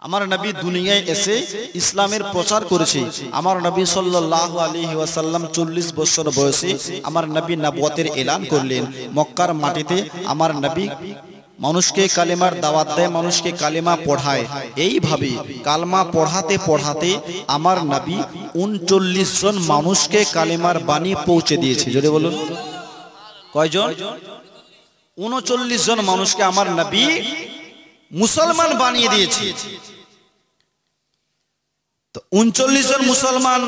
আমার নবী দুনিয়ায় এসে ইসলামের প্রচার করেছে। আমার নবী সাল্লাল্লাহু আলাইহি ওয়াসাল্লাম 40 বছর বয়সে আমার নবী নবুয়তের এলান করলেন। মক্কার মাটিতে আমার নবী মানুষকে কালেমার দাওয়াত দেয়, মানুষকে কালেমা পড়ায়। এইভাবে কালমা পড়াতে পড়াতে আমার নবী 39 জন মানুষকে কালেমার বাণী পৌঁছে দিয়েছে। জোরে বলুন, কয়জন? 39 জন মানুষকে আমার নবী মুসলমান বানিয়ে দিয়েছে। তো 39 জন মুসলমান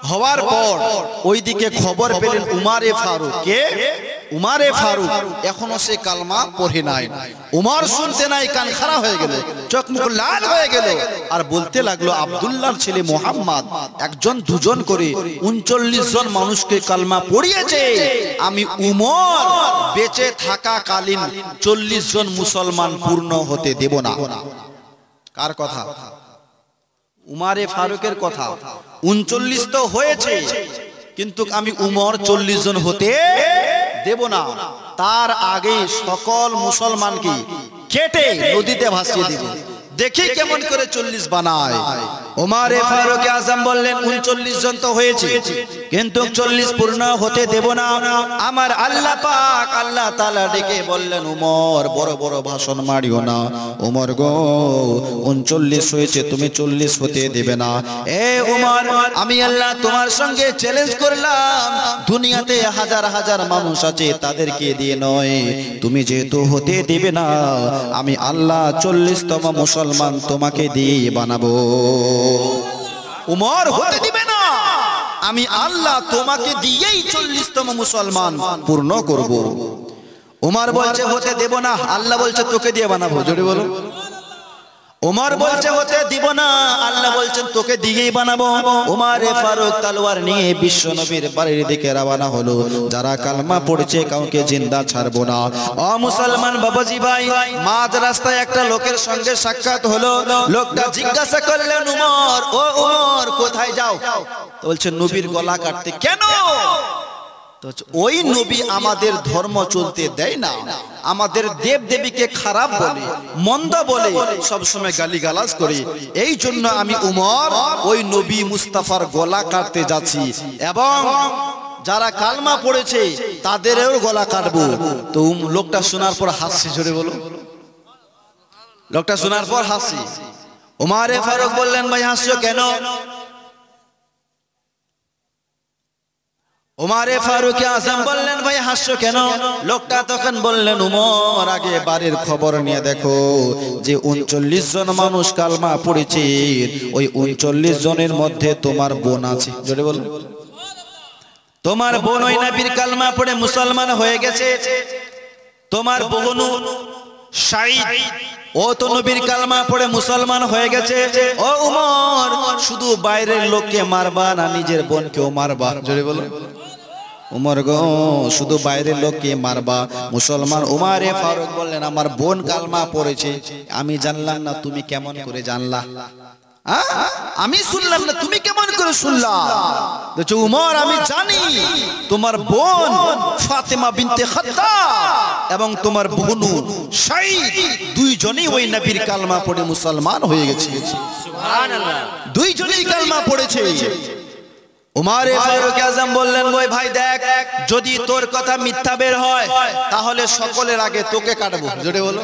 হওয়ার পর ওইদিকে খবর পেলেন উমারে ফারুক। কে? উমারে ফারুক। এখনো সে কালমা পড়ে নাই। উমর শুনতে নাই, কান খাড়া হয়ে গেল, চোখ মুখ লাল হয়ে গেল, আর বলতে লাগলো আব্দুল্লাহর ছেলে মুহাম্মদ একজন দুজন করে 39 জন মানুষকে কালমা পড়িয়েছে। আমি উমর বেঁচে থাকাকালীন 40 জন মুসলমান পূর্ণ হতে দেব না। কার কথা? উমারে ফারুকের কথা। 39 তো হয়েছে, কিন্তু আমি উমর 40 জন হতে দেব না। তার আগে সকল মুসলমানকে কেটে নদীতে ভাসিয়ে দিব, দেখি কেমন করে 40 বানায়। উমারে ফারুক আজম বললেন 39 জন তো হয়েছে, কিন্তু 40 পূর্ণ হতে দেব না। আমার আল্লাহ পাক আল্লাহ তাআলা ডেকে বললেন, উমর বড় বড় ভাষণ মারিও না। উমর গো, 39 হয়েছে, তুমি 40 হতে দেবে না। এ উমর, আমি আল্লাহ তোমার সঙ্গে চ্যালেঞ্জ করলাম, দুনিয়াতে হাজার হাজার মানুষ আছে, তাদেরকে দিয়ে নয়, তুমি যেহেতু হতে দিবে না, আমি আল্লাহ 40তম মুসলমান তোমাকে দিয়ে বানাবো। উমর হতে দিবে না, আমি আল্লাহ তোমাকে দিয়েই 40তম মুসলমান পূর্ণ করব। উমর বলছে হতে দেব না, আল্লাহ বলছে তোকে দিয়ে বানাবো। জোরে বলো। উমর বলছে হতে দিব না, আল্লাহ বলছেন তোকে দিয়েই বানাবো। উমারে ফারুক তলোয়ার নিয়ে বিশ্ব নবীর বাড়ির দিকে রওনা হলো। যারা কালমা পড়েছে কাউকে জিন্দা ছাড়বো না। ও মুসলমান বাবাজি ভাই, মাঝ রাস্তায় একটা লোকের সঙ্গে সাক্ষাৎ হলো। লোকটা জিজ্ঞাসা করলেন, উমর, ও উমর কোথায় যাও? তো বলছে নবীর গলা কাটতে। কেন? ওই নবী আমাদের ধর্ম চলতে দেয় না, আমাদের দেব দেবীকে খারাপ বলে, মন্দ বলে, সবসময় গালিগালাজ করে। এই জন্য আমি উমর ওই নবী মুস্তাফার গলা কাটতে যাচ্ছি, এবং যারা কালমা পড়েছে তাদেরও গলা কাটবো। তো লোকটা শোনার পর হাসি। জোরে বলো। লোকটা শোনার পর হাসি। উমারে ফারুক বললেন, ভাই হাসছো কেন? উমারে ফারুক আজম বললেন, ভাই হাসছো কেন? লোকটা তখন বললেন, উমর, আগে বাড়ির খবর নিয়ে দেখো যে 39 জন মানুষ কালমা পড়েছে, ওই 39 জনের মধ্যে তোমার বোন আছে। জোরে বলুন। তোমার বোন ওই নবীর কালমা পড়ে মুসলমান হয়ে গেছে। তোমার বোন শাইদ, ও তো নবীর কালমা পড়ে মুসলমান হয়ে গেছে। ও উমর, শুধু বাইরের লোককে মারবা না, নিজের বোনকেও মারবা। জোরে বলুন। উমর গো, শুধু বাইরের লোককে মারবা, মুসলমান। উমারে ফারুক বললেন, আমার বোন কালমা পড়েছে, আমি জানলাম না, তুমি কেমন করে জানলা? আমি শুনলাম না, তুমি কেমন করে শুনলা? দেখো উমর, আমি জানি তোমার বোন ফাতেমা বিনতে খাত্তাব এবং তোমার বোন শাইদ দুইজনই ওই নবীর কালমা পড়ে মুসলমান হয়ে গেছে। সুবহানাল্লাহ। দুইজনই কালমা পড়েছে। উমারে ফারুক আজম বললেন, ওই ভাই দেখ, যদি তোর কথা মিথ্যা বের হয় তাহলে সকলের আগে তোকে কাটবো। জোরে বলো।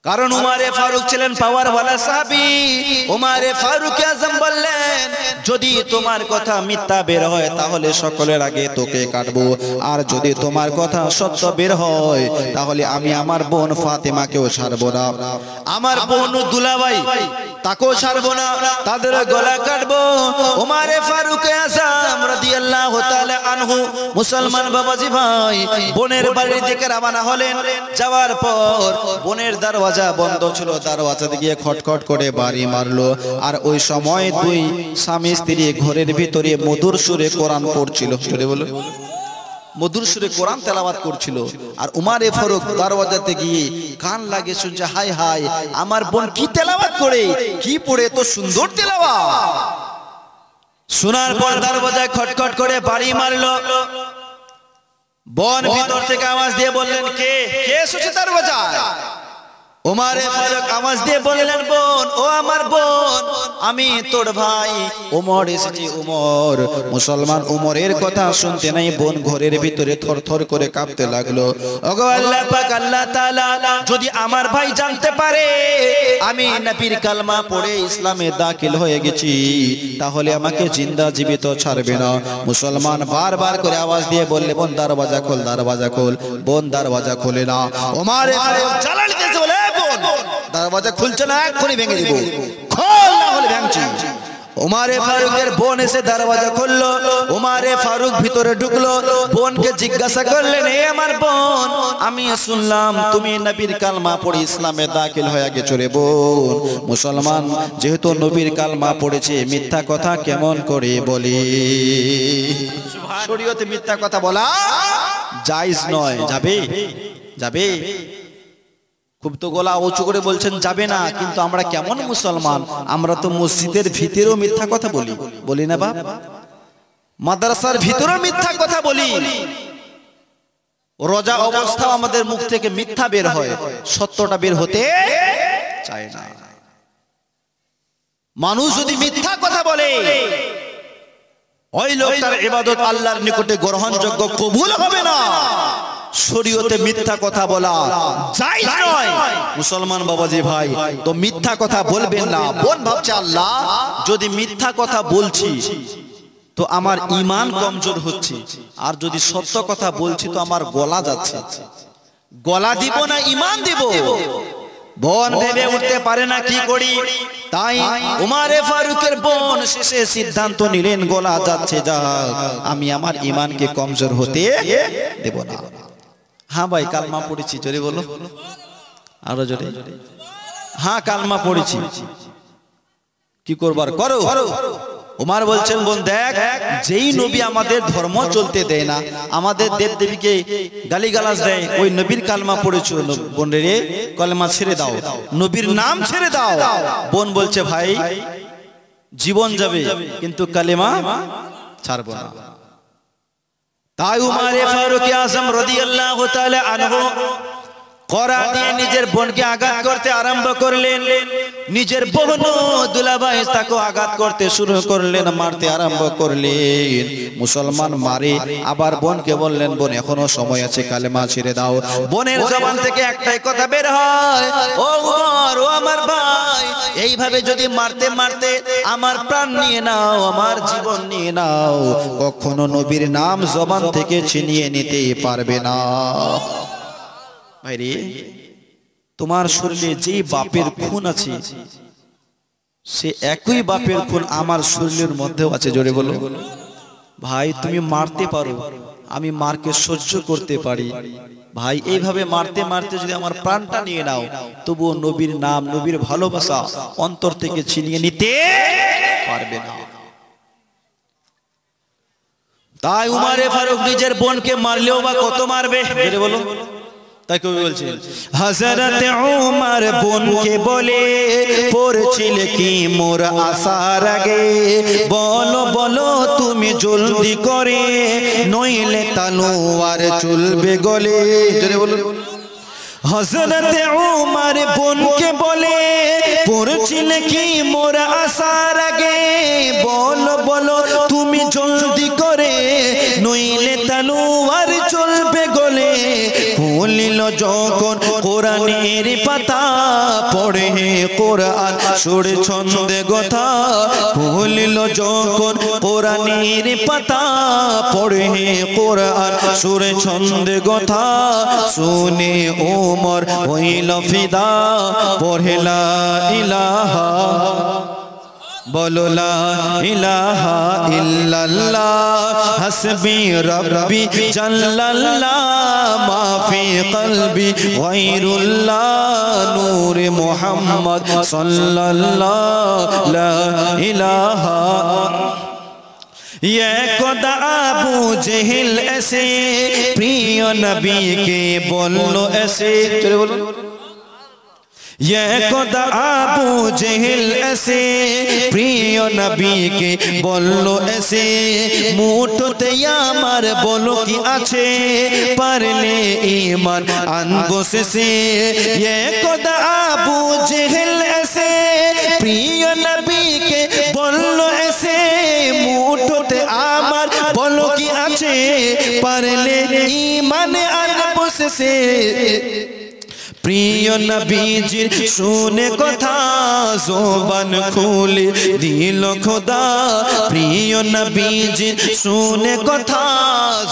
কারণ উমারে ফারুক ছিলেন পাওয়ার ওয়ালা সাহাবী। উমারে ফারুক আজম বললেন, যদি তোমার কথা মিথ্যা বের হয় তাহলে সকলের আগে তোকে কাটবো, আর যদি তোমার কথা সত্য বের হয় তাহলে আমি আমার বোন ফাতেমাকেও ছাড়বো না, আমার বোন দুলাভাই তাকেও ছাড়বো না, তাদের গলা কাটবো। উমারে ফারুক আজম রাদিয়াল্লাহু তাআলা আনহু মুসলমান বাবাজি ভাই বোনের বাড়ির দিকে রওনা হলেন। যাওয়ার পর বোনের দরজা বন্ধ ছিল, দরজাতে গিয়ে খটখট করে বাড়ি মারলো। আর ওই সময় দুই স্বামী স্ত্রী ঘরের ভিতরে মধুর সুরে কোরআন পড়ছিল। জোরে বলো। মধুর সুরে কোরআন তেলাওয়াত করছিল। আর উমারে ফারুক দরজাতে গিয়ে কান লাগিয়ে শুনছে, হাই হাই, আমার বোন কি তেলাওয়াত করে, কি পড়ে তো সুন্দর তেলাওয়াত। শোনার পর দরজায় খটখট করে বাড়ি মারলো। বোন ভিতর থেকে আওয়াজ দিয়ে বললেন, কে কে এসেছে দরজায়? উমারে ফারুক আওয়াজ দিয়ে বললেন, বোন, ও আমার বোন, আমি তোর ভাই উমর এসেছি। উমর, মুসলমান উমরের কথা শুনতে নাই বোন ঘরের ভিতরে থরথর করে কাঁপতে লাগলো। ওগো আল্লাহ পাক, আল্লাহ তাআলা যদি আমার ভাই জানতে পারে আমি নবীর কালমা পড়ে ইসলামে দাখিল হয়ে গেছি, তাহলে আমাকে জিন্দা জীবিত ছাড়বে না। মুসলমান বারবার করে আওয়াজ দিয়ে বললে, বোন দরওয়াজা খোল, দরওয়াজা খোল। বোন দরওয়াজা খোলে না। উমরে ফারুক জ্বালানি দিয়েছে, বলে, দরওয়াজা খুলছে না, এক্ষুনি ভেঙে দিব, খোল না হলে ভাঙছি। উমরে ফারুকের বোন এসে দরওয়াজা খুললো। উমরে ফারুক ভিতরে ঢুকলো। বোনকে জিজ্ঞাসা করলেন, এ আমার বোন, আমি শুনলাম তুমি নবীর কালমা পড়ে ইসলামে দাখিল হয়ে গেছো রে বোন। মুসলমান যেহেতু নবীর কালমা পড়েছে, মিথ্যা কথা কেমন করে বলি? শরীয়তে মিথ্যা কথা বলা জায়েজ নয়। যাবে? যাবে? খুব তো গলা উঁচু করে বলছেন যাবে না, কিন্তু আমরা কেমন মুসলমান, আমরা তো মসজিদের ভিতরেও মিথ্যা কথা বলি, বলি না বাপ? মাদ্রাসার ভিতরেও মিথ্যা কথা বলি। রোজা অবস্থাও আমাদের মুখ থেকে মিথ্যা বের হয়, সত্যটা বের হতে চায় না। মানুষ যদি মিথ্যা কথা বলে, ওই লোকটার ইবাদত আল্লাহর নিকটে গ্রহণযোগ্য কবুল হবে না। শরীয়তে মিথ্যা কথা বলা জায়েজ নয়। মুসলমান বাবাজি ভাই, তো মিথ্যা কথা বলবেন না। বোন ভাবছে, আল্লাহ যদি মিথ্যা কথা বলছি তো আমার ঈমান কমজোর হচ্ছে, আর যদি সত্য কথা বলছি তো আমার গলা যাচ্ছে, গলা দিব না ঈমান দিব? বোন ভেবে উঠতে পারে না কি করি। তাই উমরে ফারুকের বোন শেষে সিদ্ধান্ত নিলেন, গলা যাচ্ছে, যাক, আমি আমার ঈমানকে কমজোর হতে দেব না। হ্যাঁ ভাই, কালমা পড়েছি, জোরে বলো, আরো জোরে। হ্যাঁ, কালমা পড়েছি, কি করবার করো। উমর বলছেন, বোন দেখ, যেই নবী আমাদের ধর্ম চলতে দেয় না, আমাদের দেব দেবীকে গালিগালাজ দেয়, ওই নবীর কালমা পড়েছো, বোন রে কালমা ছেড়ে দাও, নবীর নাম ছেড়ে দাও। বোন বলছে, ভাই জীবন যাবে কিন্তু কালেমা ছাড়বো না। তাই উমরে ফারুক আযম রাদিয়াল্লাহু তাআলা আনহু কড়া দিয়ে নিজের বোনকে আঘাত করতে আরম্ভ করলেন। নিজের বোন দুলাভাই তাকে আঘাত করতে শুরু করলেন, মারতে আরম্ভ করলেন। মুসলমান মারে আবার বোনকে বললেন, বোন এখনো সময় আছে, কালেমা ছেড়ে দাও। বোনের জবান থেকে একটাই কথা বের হয়, ও উমর, ও আমার ভাই, এইভাবে যদি মারতে মারতে আমার প্রাণ নিয়ে নাও, আমার জীবন নিয়ে নাও, কখনো নবীর নাম জবান থেকে ছিনিয়ে নিতে পারবে না। ভাইরে, তোমার শরীরে যে বাপের খুন আছে, সে একই বাপের খুন আমার শরীরের মধ্যেও আছে, জোরে বলো। ভাই তুমি মারতে পারো, আমি মারকে সহ্য করতে পারি। ভাই এইভাবে মারতে মারতে যদি আমার প্রাণটা নিয়ে নাও, তবুও নবীর নাম, নবীর ভালোবাসা অন্তর থেকে ছিনিয়ে নিতে পারবে না। তাই উমরে ফারুক নিজের বোনকে মারলেও বা কত মারবে, জোরে বলো। তাই কবি বলছেন, হযরত উমর বোনকে বলে, পড়ছিলে কি মোর আসার আগে, বলো বলো তুমি জলদি করে, নইলে তলোয়ার চলবে গলে। জোরে বলুন। হযরত উমর বোনকে বলে, পড়ছিলে কি মোর আসার আগে, বলো বলো তুমি জলদি করে, নইলে তলোয়ার চলবে গলে। খুলিল যখন কোরআনের পাতা, পড়ে কোরআন সুর ছন্দে কথা। খুলিল যখন কোরআনের পাতা, পড়ে কোরআন সুর ছন্দে কথা। শুনে উমর হইল ফিদা, পড়ে লা ইলাহা, বলো লা ইলাহা ইল্লাল্লাহ, হাসবি রব্বি জাল্লাল্লাহ, মা ফি কলবি গায়রুল্লাহ, নূর মুহাম্মদ সাল্লাল্লাহ, লা ইলাহা। একদা আবু জেহেল এসে প্রিয় নবীকে বলল, এসে, চলে বলুন, ये खुदा आबू जहल ऐसे प्रिय नबी के बोलो ऐसे मुठोते আমার বলো কি আছে পারলে ঈমান আনবো সে ये खुदा आबू जहल ऐसे प्रिय नबी के बोलो ऐसे मुठोते আমার বলো কি আছে পারলে ঈমান আনবো সে প্রিয় নবীজির শুনে কথা জবান খুলে দিল খোদা প্রিয় নবীজির শুনে কথা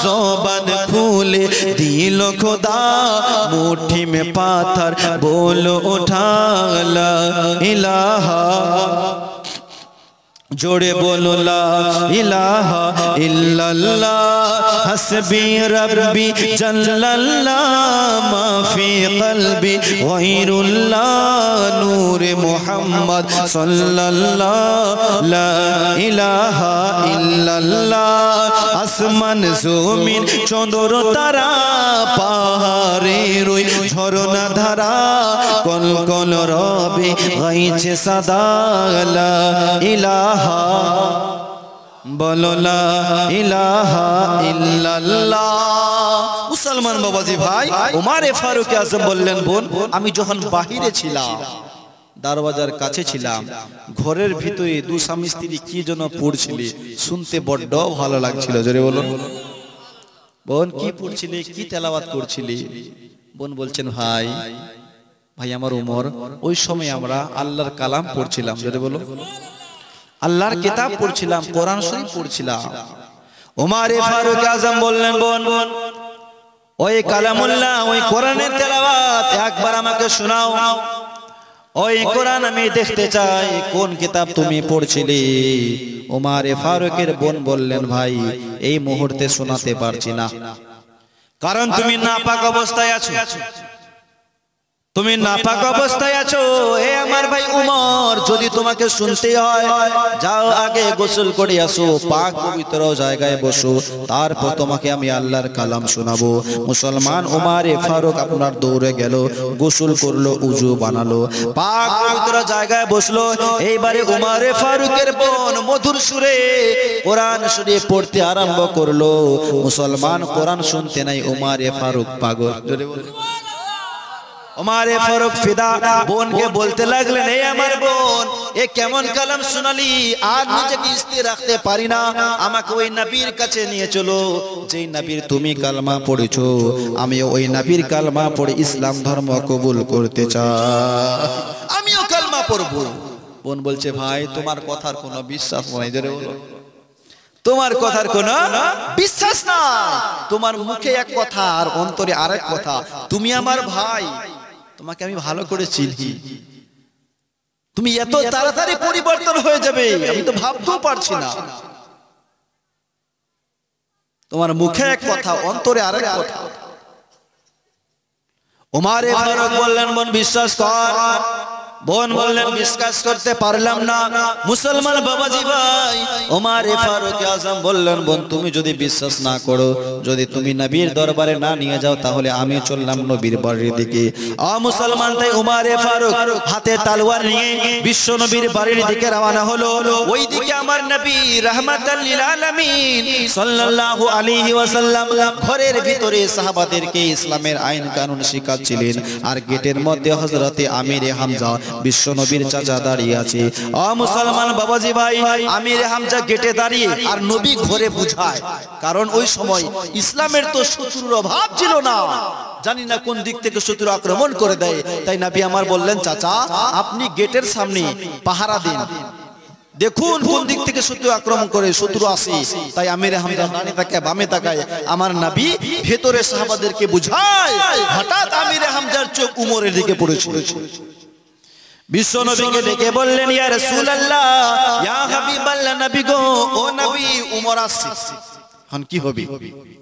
জবান খুলে দিল খোদা মুट्ठी में पाथर बोलो उठा ला इलाहा जोड़े बोलो ला इलाहा इल्लल्लाह हस्बी रब्बी जल्लल्लाह माफी कल्बी गैरुल्लाह नूर मुहम्मद सल्लल्लाह ला इलाहा इल्लल्लाह आसमान जमीन चंद्र तारा पाहाड़े रोई झरना धारा कल कल रबे गाइছে सदा ला इलाहा बोलो ला इलाहा इल्लल्लाह मुसलमान बाबाजी भाई उमारे फारूक आजम बोललेन बोन আমি যখন বাহিরে ছিলাম দরওয়াজার কাছে ছিলাম ঘরের ভিতরে দু স্বামী স্ত্রী কি যেন পড়ছিলে শুনতে বড় ভালো লাগছিল জোরে বলুন বোন কি পড়ছিলে কি তেলাওয়াত করছিলে বোন বলছেন ভাই ভাই আমার উমর ওই সময় আমরা আল্লাহর কালাম পড়ছিলাম জোরে বলুন আল্লাহর কিতাব পড়ছিলাম কোরআন শরীফ পড়ছিলাম উমারে ফারুক আজম বললেন বোন ওই কালামুল্লাহ ওই কোরআনের তেলাওয়াত একবার আমাকে শোনাও ওই কোরআন আমি দেখতে চাই কোন কিতাব তুমি পড়ছিলে উমারে ফারুকের বোন বললেন ভাই এই মুহূর্তে শোনাতে পারছি না কারণ তুমি নাপাক অবস্থায় আছো তুমি নাপাক অবস্থায় আছো এ আমার ভাই উমর যদি তোমাকে শুনতে হয় যাও আগে গোসল করে আসো পাক পবিত্র জায়গায় বসো তারপর তোমাকে আমি আল্লাহর কালাম শোনাবো মুসলমান উমারে ফারুক আপনার দৌড়ে গেল গোসল করলো উযু বানালো পাক পবিত্র জায়গায় বসলো এইবারে উমারে ফারুকের বোন মধুর সুরে কোরআন শরীফ পড়তে আরম্ভ করলো মুসলমান কোরআন শুনতে নাই উমারে ফারুক পাগল उमारे फारूक फिदा बोन के बोलते लगलेन ए आमार बोन ए केमन कलम सुनाली आज निजेके स्थिर राखते पारी ना आमाके ओई नबीर काछे निये चलो जेई नबीर तुमी कलमा पड़ेछो आमिओ ओई नबीर कलमा पड़े इस्लाम धर्म कबुल करते चाই आमिओ कलमा पड़बो बोन बोलছে भाई তোমার কথার কোনো বিশ্বাস নাই জোরে বলো তোমার কথার কোনো বিশ্বাস নাই তোমার মুখে এক কথা আর অন্তরে আরেক কথা তুমি আমার ভাই তোমাকে আমি ভালো করে চিনি তুমি এত তাড়াতাড়ি পরিবর্তন হয়ে যাবে আমি তো ভাবতেও পারছি না তোমার মুখে এক কথা অন্তরে আরেক কথা উমারে ফারুক বললেন বোন বিশ্বাস কর বোন বললেন বিশ্বাস করতে পারলাম না মুসলমান বাবাজি ভাই উমারে ফারুক আজম বললেন বোন তুমি যদি বিশ্বাস না করো যদি তুমি নবীর দরবারে না নিয়ে যাও তাহলে আমি চললাম নবীর বাড়ির দিকে মুসলমান তাই উমারে ফারুক হাতে তলোয়ার নিয়ে বিশ্ব নবীর বাড়ির দিকে রওনা হলো ওইদিকে আমার নবী রাহমাতাল লিল আলামিন সাল্লাল্লাহু আলাইহি ওয়াসাল্লাম ঘরের ভিতরে সাহাবাদেরকে ইসলামের আইন কানুন শিখাচ্ছিলেন আর গেটের মধ্যে হযরতে আমিরে হামজা বিশ্ব নবীর চাচা দাঁড়িয়ে আছে মুসলমান বাবাজি ভাই আমিরে হামজা গেটে দাঁড়িয়ে আর নবী ঘরে বুঝায় কারণ ওই সময় ইসলামের তো শত্রুর অভাব ছিল না জানি না কোন দিক থেকে শত্রু আক্রমণ করে দেয় তাই নবী আমার বললেন চাচা আপনি গেটের সামনে পাহারা দিন দেখুন কোন দিক থেকে শত্রু আক্রমণ করে শত্রু আসে তাই আমিরে হামজা ডানে তাকায় বামে তাকায় আমার নবী ভেতরে সাহাবাদেরকে বুঝায় হঠাৎ আমিরে হামজার চোখ উমরের দিকে পড়েছিল বিশ্ব নবীকে ডেকে বললেন ইয়া রাসূলুল্লাহ ইয়া হাবিবাল্লাহ নবী গো ও নবী উমর আসছে এখন কি হবে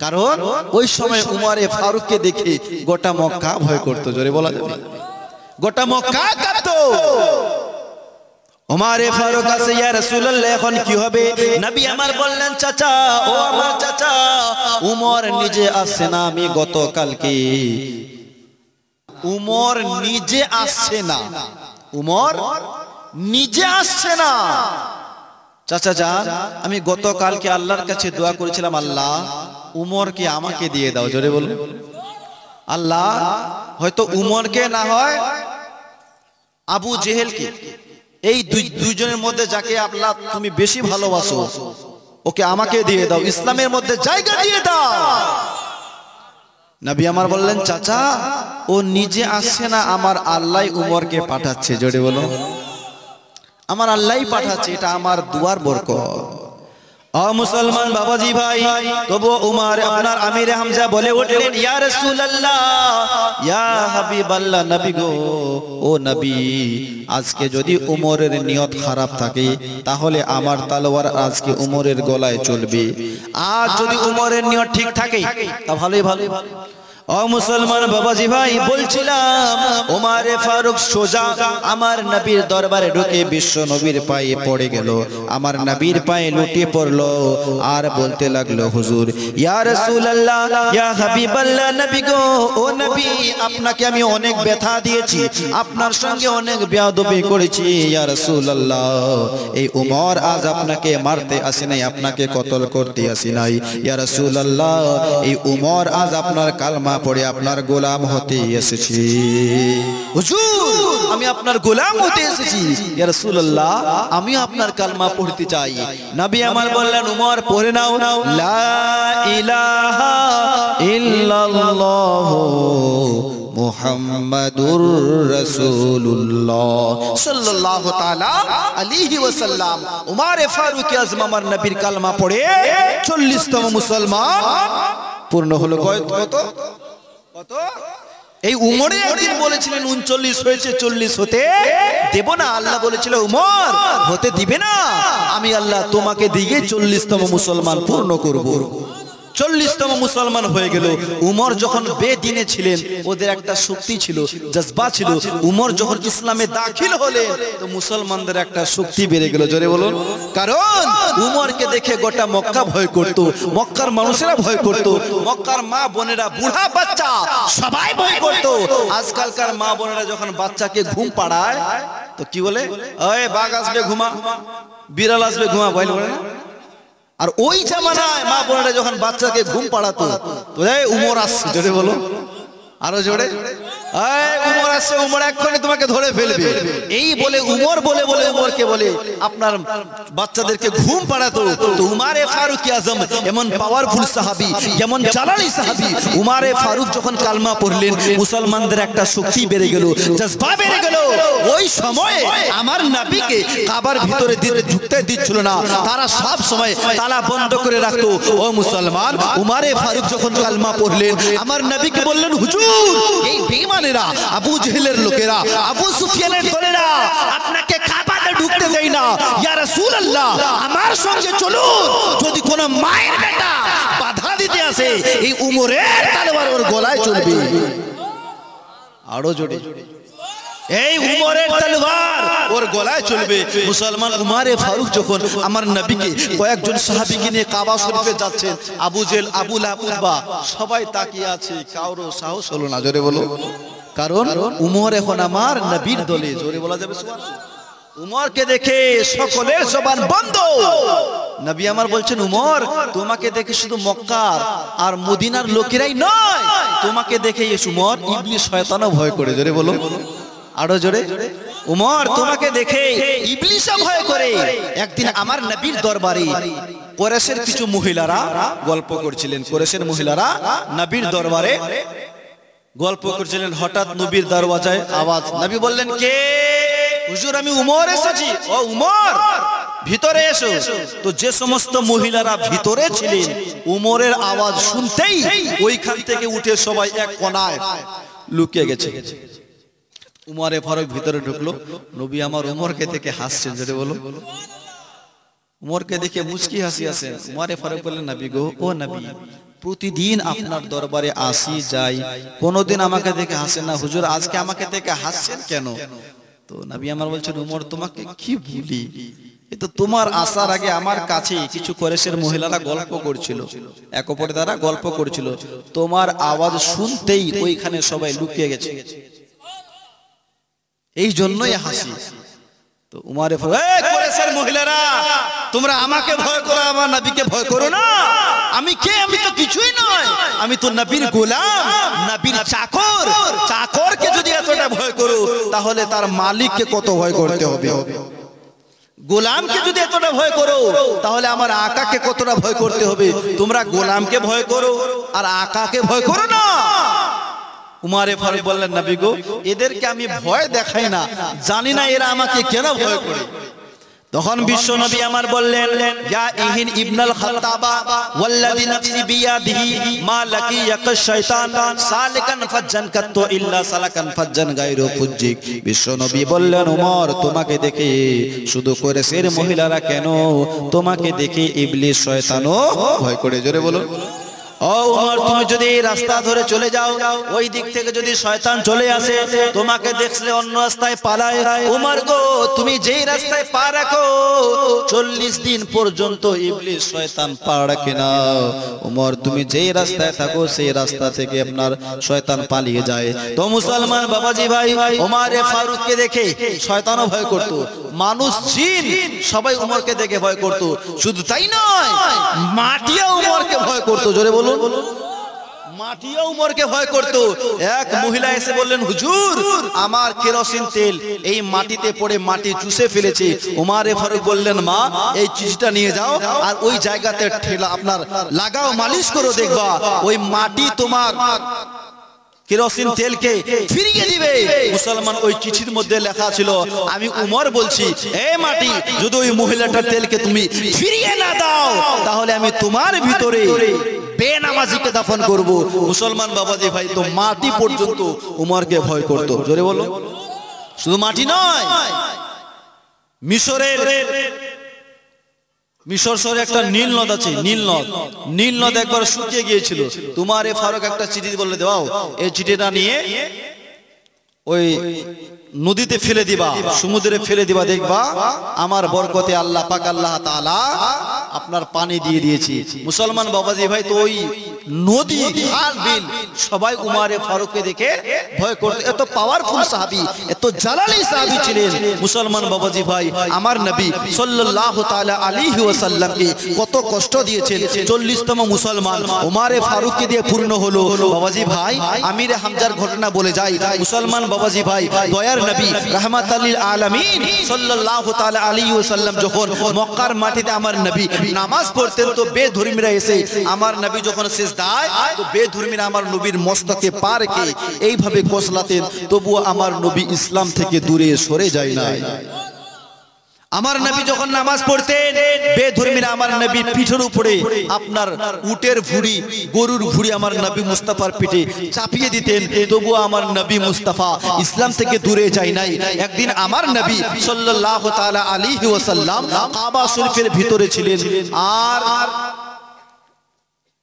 কারণ ওই সময় উমরে ফারুককে দেখে গোটা মক্কা ভয় করত জোরে বলা যাবে গোটা মক্কা কাঁপতো উমরে ফারুক আসে ইয়া রাসূলুল্লাহ এখন কি হবে নবী আমার বললেন চাচা ও আমার চাচা উমর নিজে আসছে না আমি গতকালকে উমর নিজে আসছে না, উমর নিজে আসছে না। চাচা যান, আমি গতকালকে আল্লাহর কাছে দোয়া করেছিলাম, আল্লাহ উমরকে আমাকে দিয়ে দাও। জোরে বলুন। আল্লাহ হয়তো উমরকে না হয় আবু জেহেলকে, এই দুইজনের মধ্যে যাকে আল্লাহ তুমি বেশি ভালোবাসো ওকে আমাকে দিয়ে দাও, ইসলামের মধ্যে জায়গা দিয়ে দাও। নবী আমার বললেন, চাচা ও নিজে আসছে না, আমার আল্লাহ উমরকে পাঠাচ্ছে। জোরে বলো, আমার আল্লাহই পাঠাচ্ছে, এটা আমার দুয়ার বরকত। মুসলমান বাবাজি ভাই, তবু উমর আপনার আমিরে হামজা বলে উঠলেন, ইয়া রাসূলুল্লাহ, ইয়া হাবিবাল্লাহ, নবী গো, ও নবী, আজকে যদি উমরের নিয়ত খারাপ থাকে তাহলে আমার তলোয়ার আজকে উমরের গলায় চলবে, আর যদি উমরের নিয়ত ঠিক থাকে তা ভালোই ভালো। ও মুসলমান বাবাজি ভাই, বলছিলাম ওমরে ফারুক সোজা আমার নবীর দরবারে ঢুকে বিশ্ব নবীর পায়ে পড়ে গেল, আমার নবীর পায়ে লুটে পড়লো আর বলতে লাগলো, হুজুর, ইয়া রাসূলুল্লাহ, ইয়া হাবিবাল্লাহ, নবী গো, ও নবী, আপনাকে আমি অনেক ব্যথা দিয়েছি, আপনার সঙ্গে অনেক বেয়াদবি করেছি, ইয়া রাসূলুল্লাহ, এই উমর আজ আপনাকে মারতে আসে নাই, আপনাকে কতল করতে আসে নাই, ইয়া রাসূলুল্লাহ, এই উমর আজ আপনার কালমা পড়ে আপনার গোলাম হতে এসেছি। হুজুর, আমি আপনার গোলাম হতে এসেছি, ইয়া রাসূলুল্লাহ, আমি আপনার কালমা পড়তে চাই। নবী আমার বললেন, উমর পড়ে নাও, লা ইলাহা ইল্লাল্লাহ মুহাম্মাদুর রাসূলুল্লাহ সাল্লাল্লাহু তাআলা আলাইহি ওয়াসাল্লাম। উমর ফারুক আজম আমার নবীর কালমা পড়ে 40তম মুসলমান পূর্ণ হলো। কত? এই উমরে একদিন বলেছিলেন 39 হয়েছে, 40 হতে দেব না। আল্লাহ বলেছিল, উমর হতে দিবে না, আমি আল্লাহ তোমাকে দিয়ে 40তম মুসলমান পূর্ণ করব। 40তম মুসলমান হয়ে গেল। উমর যখন বেদিনে ছিলেন, ওদের একটা শক্তি ছিল, জজবা ছিল। উমর যখন ইসলামে দাখিল হলেন তো মুসলমানদের একটা শক্তি বেড়ে গেল। জোরে বলুন। কারণ উমরকে দেখে গোটা মক্কা ভয় করত, মক্কার মানুষেরা ভয় করত, মক্কার মা বোনেরা, বুড়া বাচ্চা সবাই ভয় করত। আজকালকার মা বোনেরা যখন বাচ্চাকে ঘুম পাড়ায় তো কি বলে, ওই বাঘ আসবে ঘুমা, বিড়াল আসবে ঘুমা, ভয় বলে না। আর ওই জামানায় মা বোনেরা যখন বাচ্চাকে ঘুম পাড়াতো তো উমর আসছে, জোরে বলো, আরো জোরে, উমর আসছে, উমর এক্ষুনি তোমাকে ধরে ফেলবে, এই বলে উমর বলে উমরকে বলে আপনার বাচ্চাদেরকে ঘুম পাড়াতো। তো উমরে ফারুক আজম এমন পাওয়ারফুল সাহাবী, যেমন জালালি সাহাবী, উমরে ফারুক যখন কালমা পড়লেন মুসলমানদের একটা শক্তি বেড়ে গেল, জজবা বেড়ে গেল। ওই সময়ে আমার নবীকে কাবার ভিতরে ঢুকতে দিচ্ছিল না, তারা সব সময় তালা বন্ধ করে রাখতো। ও মুসলমান, উমরে ফারুক যখন কালমা পড়লেন আমার নবীকে বললেন, হুজুর, এই বেঈমানেরা, আবু জেহেলের লোকেরা, আবু সুফিয়ানের দলেরা আপনাকে কাবাতে ঢুকতে দেয় না, ইয়া রাসূলুল্লাহ, আমার সঙ্গে চলুন, যদি কোন মায়ের বেটা বাধা দিতে আসে এই উমরের তলোয়ার ওর গলায় চলবে। আরো জোরে, এই উমরের তলোয়ার ওর গলায় চলবে। মুসলমান উমরে ফারুক যখন আমার নবীকে কয়েকজন সাহাবীকে নিয়ে কাবা শরীফে যাচ্ছেন, আবু জেহেল, আবু লাহাব, উতবা সবাই তাকিয়ে আছে, কারো সাহস হলো না। জোরে বলো। কারণ উমর এখন আমার নবীর দলে। জোরে বলা যাবে সুবহানাল্লাহ। উমরকে দেখে সকলের জবান বন্ধ। নবী আমার বলছেন, উমর, তোমাকে দেখে শুধু মক্কার আর মদিনার লোকেরাই নয়, তোমাকে দেখে উমর ইবলিস শয়তানও ভয় করে। জোরে বলো, আরো জোরে। উমর, তোমাকে দেখে ইবলিসও ভয় করে। একদিন আমার নবীর দরবারে কুরাইশের কিছু মহিলারা গল্প করছিলেন। কুরাইশের মহিলারা নবীর দরবারে গল্প করছিলেন। হঠাৎ নবীর দরওয়াজায় আওয়াজ। নবী বললেন, কে? হুজুর, আমি উমর এসেছি। ও উমর, ভিতরে এসো। তো যে সমস্ত মহিলারা ভিতরে ছিলেন উমরের আওয়াজ শুনতেই ওইখান থেকে উঠে সবাই এক কোণায় লুকিয়ে গেছে। উমরে ফারুক ভিতরে ঢুকলো। নবী আমার উমরকে দেখে হাসছেন। জোরে বলো। উমরকে দেখে মুচকি হাসি আসেন। উমরে ফারুক বললেন, নবী গো, ও নবী, প্রতিদিন আপনার দরবারে আসি যাই, কোনোদিন আমাকে দেখে হাসেন না, হুজুর আজকে আমাকে দেখে হাসছেন কেন? তো নবী আমার বলছেন, উমর, তোমাকে কি বলি, এই তো তোমার আসার আগে আমার কাছে কিছু কোরাইশের মহিলারা গল্প করছিল, এক অপরের দ্বারা গল্প করছিল, তোমার আওয়াজ শুনতেই ওইখানে সবাই লুকিয়ে গেছে, এই জন্যই হাসি। তো উমারে কোরাইশের মহিলারা, তোমরা আমাকে ভয় করো, আমার নবীকে ভয় করো না। আমি কে? আমি তো কিছুই নয়, আমি তো নবীর গোলাম, নবীর চাকর। চাকরকে যদি এতটা ভয় করো, তাহলে তার মালিককে কত ভয় করতে হবে। গোলামকে যদি এতটা ভয় করো, তাহলে আমার আকাকে কতটা ভয় করতে হবে। তোমরা গোলামকে ভয় করো আর আকাকে ভয় করো না। উমারে ফারুক বললেন, নবী গো, এদেরকে আমি ভয় দেখাই না, জানি না এরা আমাকে কেন ভয় করে। তখন বিশ্ব নবী আমার বললেন, ইয়া ইহিন ইবনুল খাত্তাবা ওয়াল্লাযী নাফসি বিয়াদিহি মা লাকিয়াকা শাইতান সালিকান ফাজ্জান কাত্তু ইল্লা সালাকান ফাজ্জান গায়রু ফুজ্জিক। বিশ্ব নবী বললেন, ওমর, তোমাকে দেখে শুধু কোরাইশের মহিলারা কেন, তোমাকে দেখে ইবলিস শয়তানও ভয় করে। জোরে বলো। ও উমর, তুমি যদি এই রাস্তা ধরে চলে যাও, ওই দিক থেকে যদি শয়তান চলে আসে, তোমাকে দেখলে অন্য রাস্তায় পালায়। উমর গো, তুমি যেই রাস্তায় পা রাখো 40 দিন পর্যন্ত ইবলিস শয়তান পা রাখে না। উমর, তুমি যেই রাস্তায় থাকো সেই রাস্তা থেকে আপনার শয়তান পালিয়ে যায়। তো মুসলমান বাবাজি ভাই, উমারে ফারুককে দেখে শয়তানও ভয় করত, মানুষ জিন সবাই উমরকে দেখে ভয় করত। শুধু তাই নয়, মাটিও উমরকে ভয় করত। জোরে বলুন। মাটিও উমরকে ভয় করত। এক মহিলা এসে বললেন, হুজুর, আমার কেরোসিন তেল এই মাটিতে পড়ে মাটি চুষে ফেলেছে। উমারে ফারুক বললেন, মা, এই চিজটা নিয়ে যাও আর ওই জায়গাতে ঠেলা আপনার লাগাও, মালিশ করো, দেখবা ওই মাটি তোমার কেরোসিন তেলকে ফিরিয়ে দিবে। মুসলমান, ওই চিঠির মধ্যে লেখা ছিল, আমি উমর বলছি, এ মাটি, যদি ওই মহিলাটার তেলকে তুমি ফিরিয়ে না দাও, তাহলে আমি তোমার ভিতরে বেনামাজিকে দাফন করব। মুসলমান বাবাজি ভাই, তো মাটি পর্যন্ত উমরকে ভয় করত। জোরে বলো। শুধু মাটি নয়, মিশর শহরে একটা নীল নদ আছে, নীল নদ একবার শুকিয়ে গিয়েছিল। তোমার এ ফারুক একটা চিঠি বললে, দেওয়াও, এই চিঠিটা নিয়ে ওই নদীতে ফেলে দিবা, সমুদ্রে ফেলে দিবা, দেখবা আমার বরকতে আল্লাহ পাক আল্লাহ তাআলা আপনার পানি দিয়ে দিয়েছি। মুসলমান বাবাজি ভাই, তো ওই নদী, খাল, বিল সবাই উমারে ফারুককে দেখে ভয় করত। এত পাওয়ারফুল সাহাবী, এত জালালি সাহাবী ছিলেন। মুসলমান বাবাজি ভাই, আমার নবী সাল্লাল্লাহু তাআলা আলাইহি ওয়াসাল্লামকে কত কষ্ট দিয়েছেন। 40তম মুসলমান উমারে ফারুককে দিয়ে পূর্ণ হলো। বাবাজি ভাই, আমিরে হামজার ঘটনা বলে যাই। মুসলমান বাবাজি ভাই, দয়ার নবী রাহমাতাল লিল আলামিন সাল্লাল্লাহু তাআলা আলাইহি ওয়াসাল্লাম যখন মক্কার মাটিতে আমার নবী নামাজ পড়তেন, তো বেধর্মীরা এসে আমার নবী যখন সিজদায়, তো বেধর্মীরা আমার নবীর মস্তকে পা রেখে এইভাবে কসলাতেন, তবুও আমার নবী ইসলাম থেকে দূরে সরে যায় না। আমার নবী যখন নামাজ পড়তেন, বেধর্মীরা আমার নবীর পিঠের উপরে আপনার উটের ভুঁড়ি, গরুর ভুঁড়ি আমার নবী মুস্তাফার পিঠে চাপিয়ে দিতেন, তবুও আমার নবী মুস্তাফা ইসলাম থেকে দূরে যায় নাই। একদিন আমার নবী সাল্লাল্লাহু তাআলা আলাইহি ওয়াসাল্লাম কাবা শরীফের ভিতরে ছিলেন, আর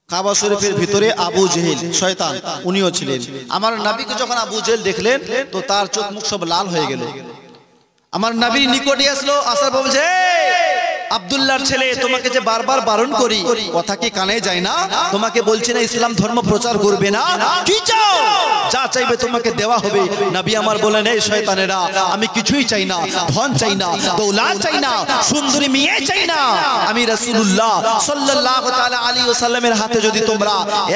কাবা শরীফের ভিতরে আবু জেহেল শয়তান উনিও ছিলেন। আমার নবীকে যখন আবু জেহেল দেখলেন, তো তার চোখ মুখ সব লাল হয়ে গেল। আমার নবীর নিকটে আসলো, আসার পর বলছে, আব্দুল্লাহর ছেলে, তোমাকে যে বারবার বারণ করি, কথা কি কানে যায় না? তোমাকে বলছি না ইসলাম ধর্ম প্রচার করবে না? কি চাও? যা চাইবে তোমাকে দেওয়া হবে। নবী আমার বলেন, এই শয়তানেরা, আমি কিছুই চাই না, ধন চাই না, দৌলত চাই না, সুন্দরী মেয়ে চাই না। আমি রাসূলুল্লাহ সাল্লাল্লাহু তাআলা আলাইহি ওয়াসাল্লামের হাতে যদি তোমরা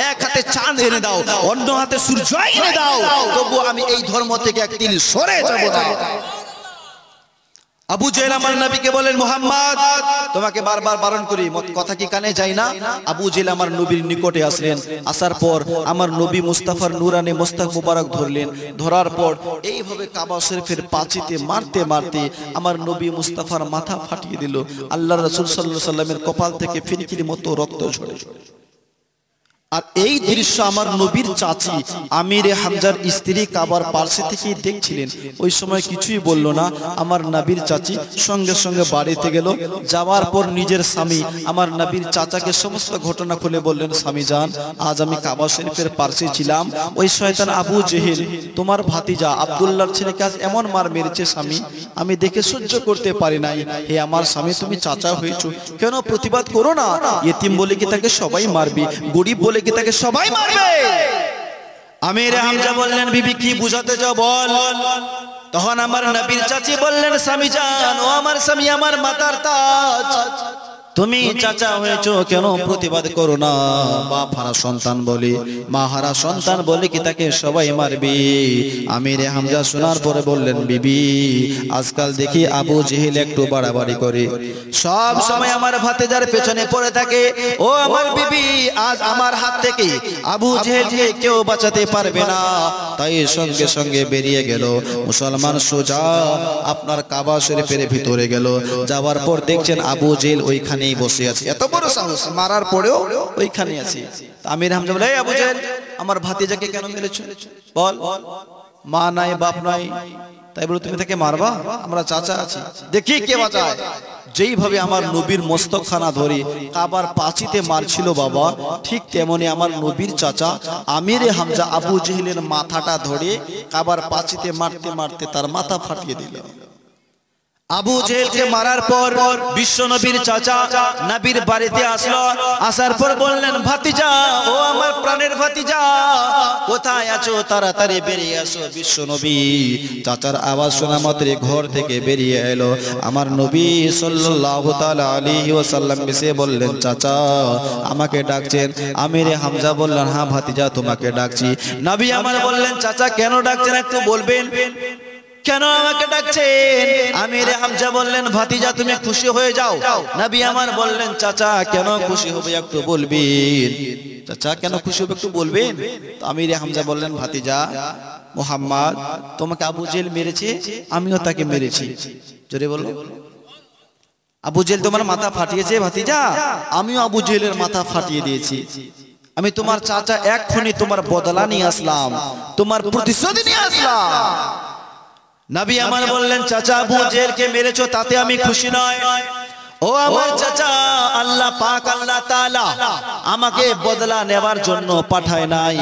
এক হাতে চাঁদ এনে দাও, অন্য হাতে সূর্য এনে দাও, তবু আমি এই ধর্ম থেকে একদিন সরে যাব না। আবু জেহেল আমার নবীকে বলেন, মুহাম্মদ, তোমাকে বারবার বারণ করি, কথা কি কানে যায় না? আবু জেহেল আমার নবীর নিকটে আসলেন। আসার পর আমার নবী মুস্তাফার নূরানি মস্তক মুবারক ধরলেন। ধরার পর এইভাবে কাবা শরীফের পাঁচিতে মারতে মারতে আমার নবী মুস্তাফার মাথা ফাটিয়ে দিল। আল্লাহর রাসূল সাল্লাল্লাহু আলাইহি ওয়াসাল্লামের কপাল থেকে ফিনকির মতো রক্ত ঝরে। আর এই দৃশ্য আমার নবীর চাচি আমিরে হামজার স্ত্রী কাবার পাশে থেকে দেখছিলেন। ওই সময় কিছুই বলল না। আমার নবীর চাচি সঙ্গে সঙ্গে বাড়িতে গেল। যাওয়ার পর নিজের স্বামী আমার নবীর চাচাকে সমস্ত ঘটনা খুলে বললেন, স্বামী জান, আজ আমি কাবা শরীফের পাশে ছিলাম, ওই শয়তান আবু জেহেল তোমার ভাতিজা আব্দুল্লাহর ছেলেকে আজ এমন মার মেরেছে স্বামী, আমি দেখে সহ্য করতে পারি নাই। হে আমার স্বামী, তুমি চাচা হয়েছো, কেন প্রতিবাদ করো না? ইতিম বলে কি তাকে সবাই মারবে? গরিব বলে কি তাকে সবাই মারবে? আমিরে হামজা বললেন, বিবি কি বুঝাতে চাও বল। তখন আমার নবীর চাচি বললেন, স্বামী জান, ও আমার স্বামী, আমার মাতার তাজ, তুমি চাচা হয়েছো, কেন প্রতিবাদ করো না? বাপ হারা সন্তান বলে, মা হারা সন্তান বলে কি তাকে সবাই মারবে? আমিরে হামজা শোনার পরে বললেন, বিবি আজকাল দেখি আবু জেহেল একটু বাড়াবাড়ি করে, সব সময় আমার ভাতিজার পেছনে পড়ে থাকে। ও আমার বিবি, আজ আমার হাত থেকে আবু জেহেলকে কেউ বাঁচাতে পারবে না। তাই সঙ্গে সঙ্গে বেরিয়ে গেল। মুসলমান সোজা আপনার কাবা শরীফের ভিতরে গেল। যাওয়ার পর দেখছেন আবু জেহেল ওইখানে বসে আছে। এত বড় সাহস, মারার পরেও ওইখানে আছে। আমির হামজা বলে, এই আবু জেহেল, আমার ভাতিজাকে কেন মেরেছো বল? মা নাই, বাপ নাই, তাই বলে তুমি তাকে মারবা? আমরা চাচা আছি, দেখি কে বাঁচায়। যেইভাবে আমার নবীর মস্তকখানা ধরে কাবার পাঁচিতে মারছিল বাবা, ঠিক তেমনি আমার নবীর চাচা আমিরে হামজা আবু জেহেলের মাথাটা ধরে কাবার পাঁচিতে মারতে মারতে তার মাথা ফাটিয়ে দিল। আবু জেহেলকে মারার পর বিশ্ব নবীর চাচা নবীর বাড়িতে আসলো। আসার পর বললেন, ভাতিজা, ও আমার প্রাণের ভাতিজা, কোথায় আছো? তাড়াতাড়ি বেরিয়ে আসো। বিশ্ব নবী চাচার আওয়াজ শোনা মাত্রই ঘর থেকে বেরিয়ে এলো। আমার নবী সাল্লাল্লাহু তাআলা আলাইহি ওয়াসাল্লাম এসে বললেন, চাচা আমাকে ডাকছেন? আমিরে হামজা বললেন, হ্যাঁ ভাতিজা, তোমাকে ডাকছি। নবী আমার বললেন, চাচা কেন ডাকছেন একটু বলবেন? কেন আমাকে ডাকছেন? আমিরে হামজা বললেন, ভাতিজা তুমি খুশি হয়ে যাও। নবী আমার বললেন, চাচা কেন খুশি হবে একটু বলবেন? চাচা কেন খুশি হবে একটু বলবেন? তো আমিরে হামজা বললেন, ভাতিজা, মুহাম্মদ তোমাকে আবু জেহেল মেরেছে, আমিও তাকে মেরেছি। জোরে বলো। আবু জেহেল তোমার মাথা ফাটিয়েছে ভাতিজা, আমিও আবু জেহেলের মাথা ফাটিয়ে দিয়েছি। আমি তোমার চাচা, এক্ষুনি তোমার বদলা নিয়ে আসলাম, তোমার প্রতিশোধ নিয়ে আসলাম। নবী আমার বললেন, চাচা আবু জেহেলকে মেরেছো তাতে আমি খুশি নয়। ও আমার চাচা, আল্লাহ পাক আল্লাহ তাআলা আমাকে বদলা নেবার জন্য পাঠায় নাই।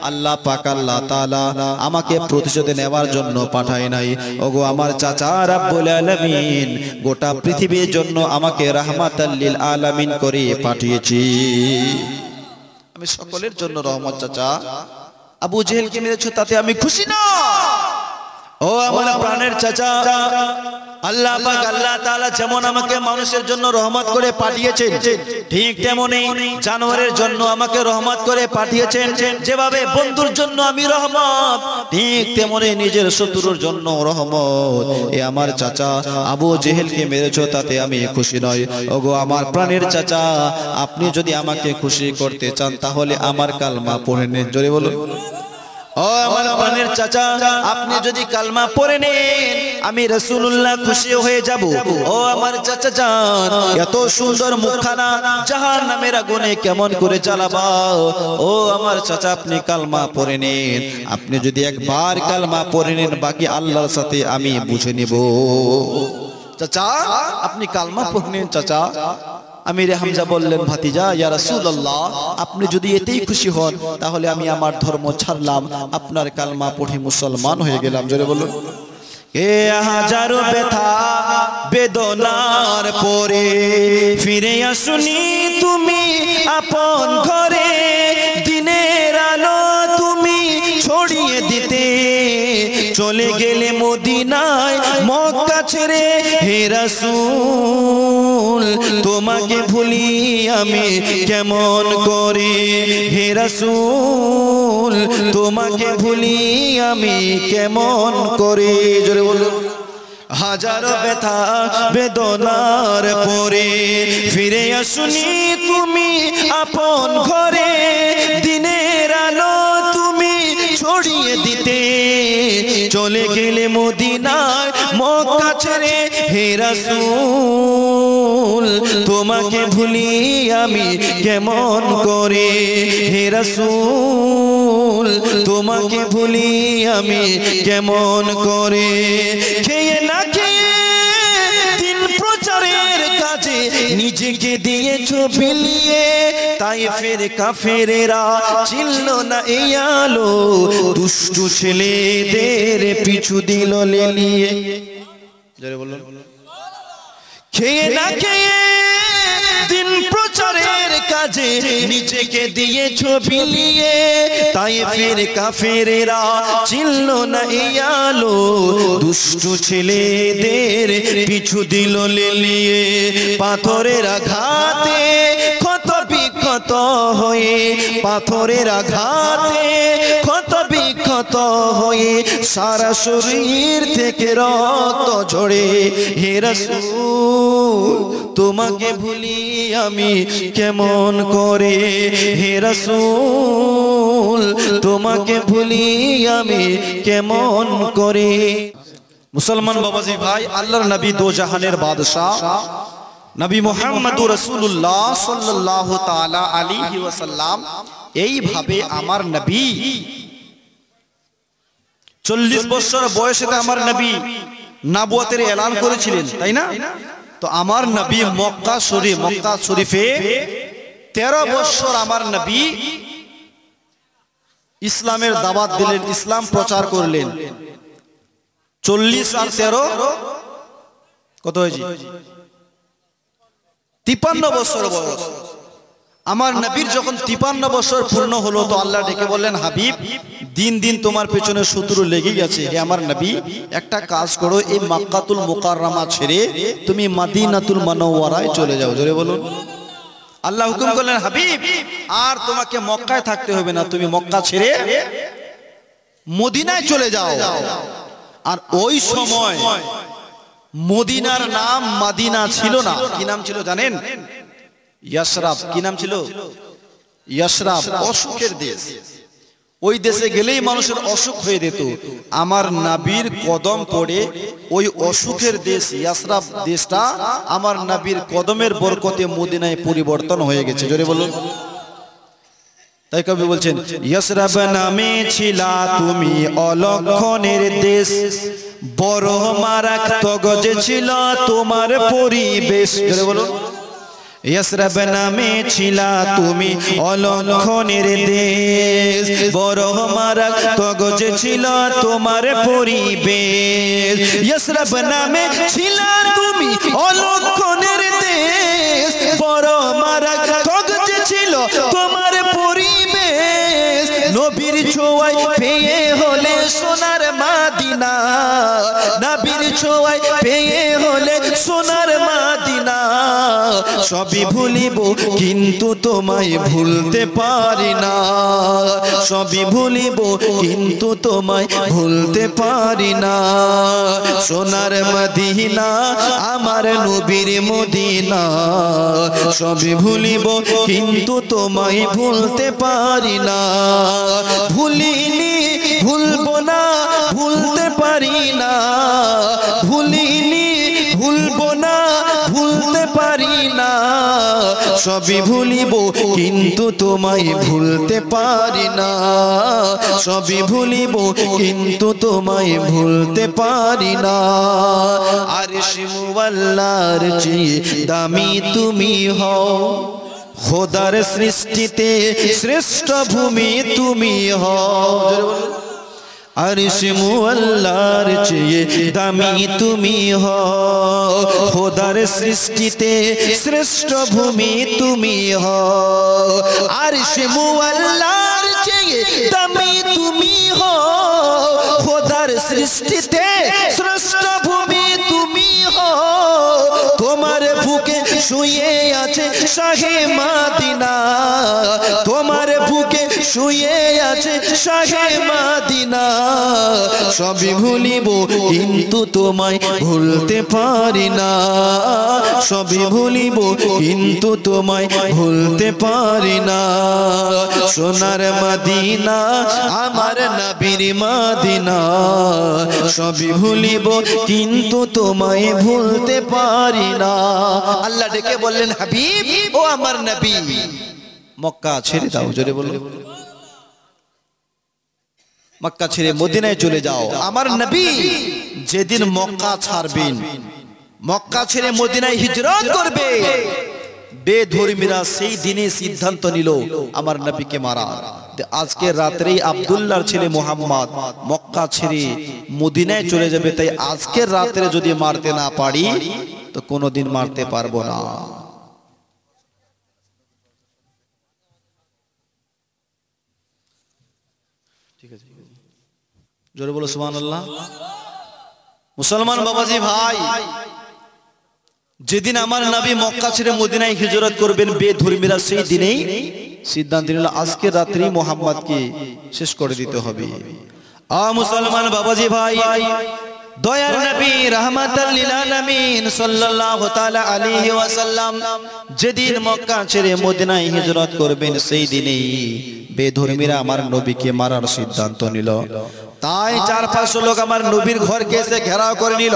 আল্লাহ পাক আল্লাহ তাআলা আমাকে প্রতিশোধ নেবার জন্য পাঠায় নাই। ওগো আমার চাচা, রব্বুল আলামিন গোটা পৃথিবীর জন্য আমাকে রাহমাতাল লিল আলামিন করে পাঠিয়েছি। আমি সকলের জন্য রহমত। চাচা আবু জেহেলকে মেরেছো তাতে আমি খুশি না। ও আমার প্রাণের চাচা, আল্লাহ পাক আল্লাহ তাআলা যেমন আমাকে মানুষের জন্য রহমত করে পাঠিয়েছেন, ঠিক তেমনি জানোয়ারের জন্য আমাকে রহমত করে পাঠিয়েছেন। যেভাবে বন্ধুর জন্য আমি রহমত, ঠিক তেমনি নিজের শত্রুর জন্য রহমত। এ আমার চাচা, আবু জেহেলকে মেরেছো তাতে আমি খুশি নই। ওগো আমার প্রাণের চাচা, আপনি যদি আমাকে খুশি করতে চান তাহলে আমার কালমা পড়ে নেন। জোরে বলুন। ও আমার প্রাণের চাচা, আপনি যদি কালমা পড়ে নেন আমি রাসূলুল্লাহ খুশি হয়ে যাব। ও আমার চাচা জান, এত সুন্দর মুখখানা জাহান্নামের আগুনে কেমন করে জ্বালাবা? ও আমার চাচা, আপনি কালমা পড়ে নেন। আপনি যদি একবার কালমা পড়ে নেন, বাকি আল্লাহর সাথে আমি বুঝে নেব। চাচা আপনি কালমা পড়ে নেন। চাচা আমিরে হামজা বললেন, ভাতিজা, ইয়া রাসূলুল্লাহ, আপনি যদি এতেই খুশি হন তাহলে আমি আমার ধর্ম ছাড়লাম, আপনার কালমা পড়ে মুসলমান হয়ে গেলাম। জোরে বলুন। এ হাজারো ব্যথা বেদনার পরে ফিরে আসুনি তুমি আপন ঘরে, দিনের আলো তুমি ছড়িয়ে দিতে চলে গেলে মদিনায় মক্কা ছেড়ে। হে রাসূল তোমাকে ভুলি আমি কেমন করে? হে রাসূল তোমাকে ভুলি আমি কেমন করে? জোরে বলুন। হাজারো ব্যথা বেদনার পরে ফিরে আসুনি তুমি আপন ঘরে, দিনের আলো তুমি ছড়িয়ে দিতে চলে গেলে মদিনায় মক্কা ছেড়ে। ছেড়ে হে রাসূল তোমাকে ভুলি আমি কেমন করে হে রাসূল তোমাকে ভুলি আমি কেমন করে খেয়ে না খেয়ে দিন প্রচারের কাজে নিজেকে দিয়েছো বিলিয়ে তায়েফের কাফেরেরা চিনল না এই আলো দুষ্টু ছেলেদের পিছু দিল লেলিয়ে জোরে বলুন খেয়ে না খেয়ে দিন প্রচারের কাজে নিজেকে দিয়েছো বিলিয়ে তায়েফের কাফেরেরা চিনল না এই আলো দুষ্টু ছেলেদের পিছু দিল লেলিয়ে পাথরের আঘাতে ক্ষত বিক্ষত হয়ে পাথরের আঘাতে ক্ষত বিক্ষত হয়ে সারা শরীর থেকে রক্ত ঝরে হে রাসূল তোমাকে ভুলি আমি কেমন করে হে রাসূল তোমাকে ভুলি আমি কেমন করে মুসলমান বাবাজি ভাই আল্লাহর নবী দো জাহানের বাদশা নবী মুহাম্মদুর রাসূলুল্লাহ সাল্লাল্লাহু তাআলা আলাইহি ওয়াসাল্লাম এইভাবে আমার নবী 40 বছর বয়সে আমার নবী নবুয়তের এলান করেছিলেন তাই না তো আমার নবী মক্কা শরীফে 13 বছর আমার নবী ইসলামের দাওয়াত দিলেন ইসলাম প্রচার করলেন 40 আর 13 কত হয়েছে 53 বছর বয়স আমার নবীর যখন 53 বছর পূর্ণ হলো তো আল্লাহ ডেকে বললেন হাবিব দিন দিন তোমার পেছনে শত্রু লেগে গেছে হে আমার নবী একটা কাজ করো এই মক্কাতুল মুকাররমা ছেড়ে তুমি মদিনাতুল মুনাওয়ারায় চলে যাও জোরে বলুন আল্লাহ হুকুম করলেন হাবিব আর তোমাকে মক্কায় থাকতে হবে না তুমি মক্কা ছেড়ে মদিনায় চলে যাও আর ওই সময় মদিনার নাম মদিনা ছিল না কি নাম ছিল জানেন ইয়াসরাব কি নাম ছিল ইয়াসরাব অসুখের দেশ ওই দেশে গেলেই মানুষের অসুখ হয়ে যেত আমার নবীর কদম পড়ে ওই অসুখের দেশ ইয়াসরাব দেশটা আমার নবীর কদমের বরকতে মদিনায় পরিবর্তন হয়ে গেছে জোরে বলুন তাই কবি বলছেন ইয়াসরাব নামে ছিলা তুমি অলক্ষণের দেশ বড় মারাত্মক গজে ছিল তোমার পরিবেশ জোরে বলুন ইয়াসরাব নামে ছিলা তুমি অলক্ষণের দেশ বড় মারাত্মক গজে ছিল তোমার পরিবেশ ইয়াসরাব নামে ছিলা তুমি অলক্ষণের দেশ বড় মারাত্মক গজে ছিল তোমার পরিবেশ নবীর ছোঁয়ায় পেয়ে হলে সোনার মদিনা নবীর ছোঁয়ায় পেয়ে হলে সোনার মদিনা সবই ভুলিব কিন্তু তোমায় ভুলতে পারি না সবই ভুলিব কিন্তু তোমায় ভুলতে পারি না সোনার মদিনা আমার নবীর মদিনা সবই ভুলিব কিন্তু তোমায় ভুলতে পারি না ভুলিনি ভুলবো না ভুলতে পারি না ভুলিনি ভুলবো না ভুলতে পারি না সবই ভুলিব কিন্তু তোমায় ভুলতে পারি না সবই ভুলিব কিন্তু তোমায় ভুলতে পারি না আরশ মুআল্লার চেয়ে দামি তুমি হও খোদার সৃষ্টিতে শ্রেষ্ঠ ভূমি তুমি হও আরশ মুআল্লার চেয়ে দামি তুমি হও খোদার সৃষ্টিতে শ্রেষ্ঠ ভূমি তুমি হও আরশ মুআল্লার চেয়ে দামি তুমি হও খোদার সৃষ্টিতে শ্রেষ্ঠ ভূমি তুমি হও তোমার বুকে শুয়ে আছে শাহে মদিনা তোমার বুকে শুয়ে আছে শাহে মদিনা সবই ভুলিব কিন্তু তোমায় ভুলতে পারি না সবই ভুলিব কিন্তু তোমায় ভুলতে পারি না। সোনার মদিনা আমার নবীর মদিনা, সবই ভুলিব কিন্তু তোমায় ভুলতে পারি না। আল্লাহ ডেকে বললেন, হাবিব ও আমার নবী, মক্কা ছেড়ে দাও। জোরে বলো, মক্কা ছেড়ে মদিনায় চলে যাও। আমার নবী যেদিন মক্কা ছাড়বেন, মক্কা ছেড়ে মদিনায় হিজরত করবে, বেধর্মীরা সেই দিনে সিদ্ধান্ত নিল আমার নবীকে মারার। আজকে রাত্রেই আব্দুল্লাহর ছেলে মুহাম্মদ মক্কা ছেড়ে মদিনায় চলে যাবে, তাই আজকের রাত্রে যদি মারতে না পারি তো কোনোদিন মারতে পারবো না। ঠিক আছে, জোরে বলো সুবহানাল্লাহ। মুসলমান বাবাজি ভাই, যেদিন আমার নবী মক্কা ছেড়ে মদিনায় হিজরত করবেন, বেধর্মীরা সেই দিনেই সিদ্ধান্ত নিল আজকে রাত্রি মুহাম্মদকে শেষ করে দিতে হবে। মুসলমান বাবাজি ভাই, দয়ার নবী রাহমাতাল লিল আলামিন সাল্লাল্লাহু তাআলা আলাইহি ওয়াসাল্লাম যেদিন মক্কা ছেড়ে মদিনায় হিজরত করবেন, সেই দিনেই বেধর্মীরা আমার নবীকে মারার সিদ্ধান্ত নিল। তাই 4-500 লোক আমার নবীর ঘরকে এসে ঘেরাও করে নিল।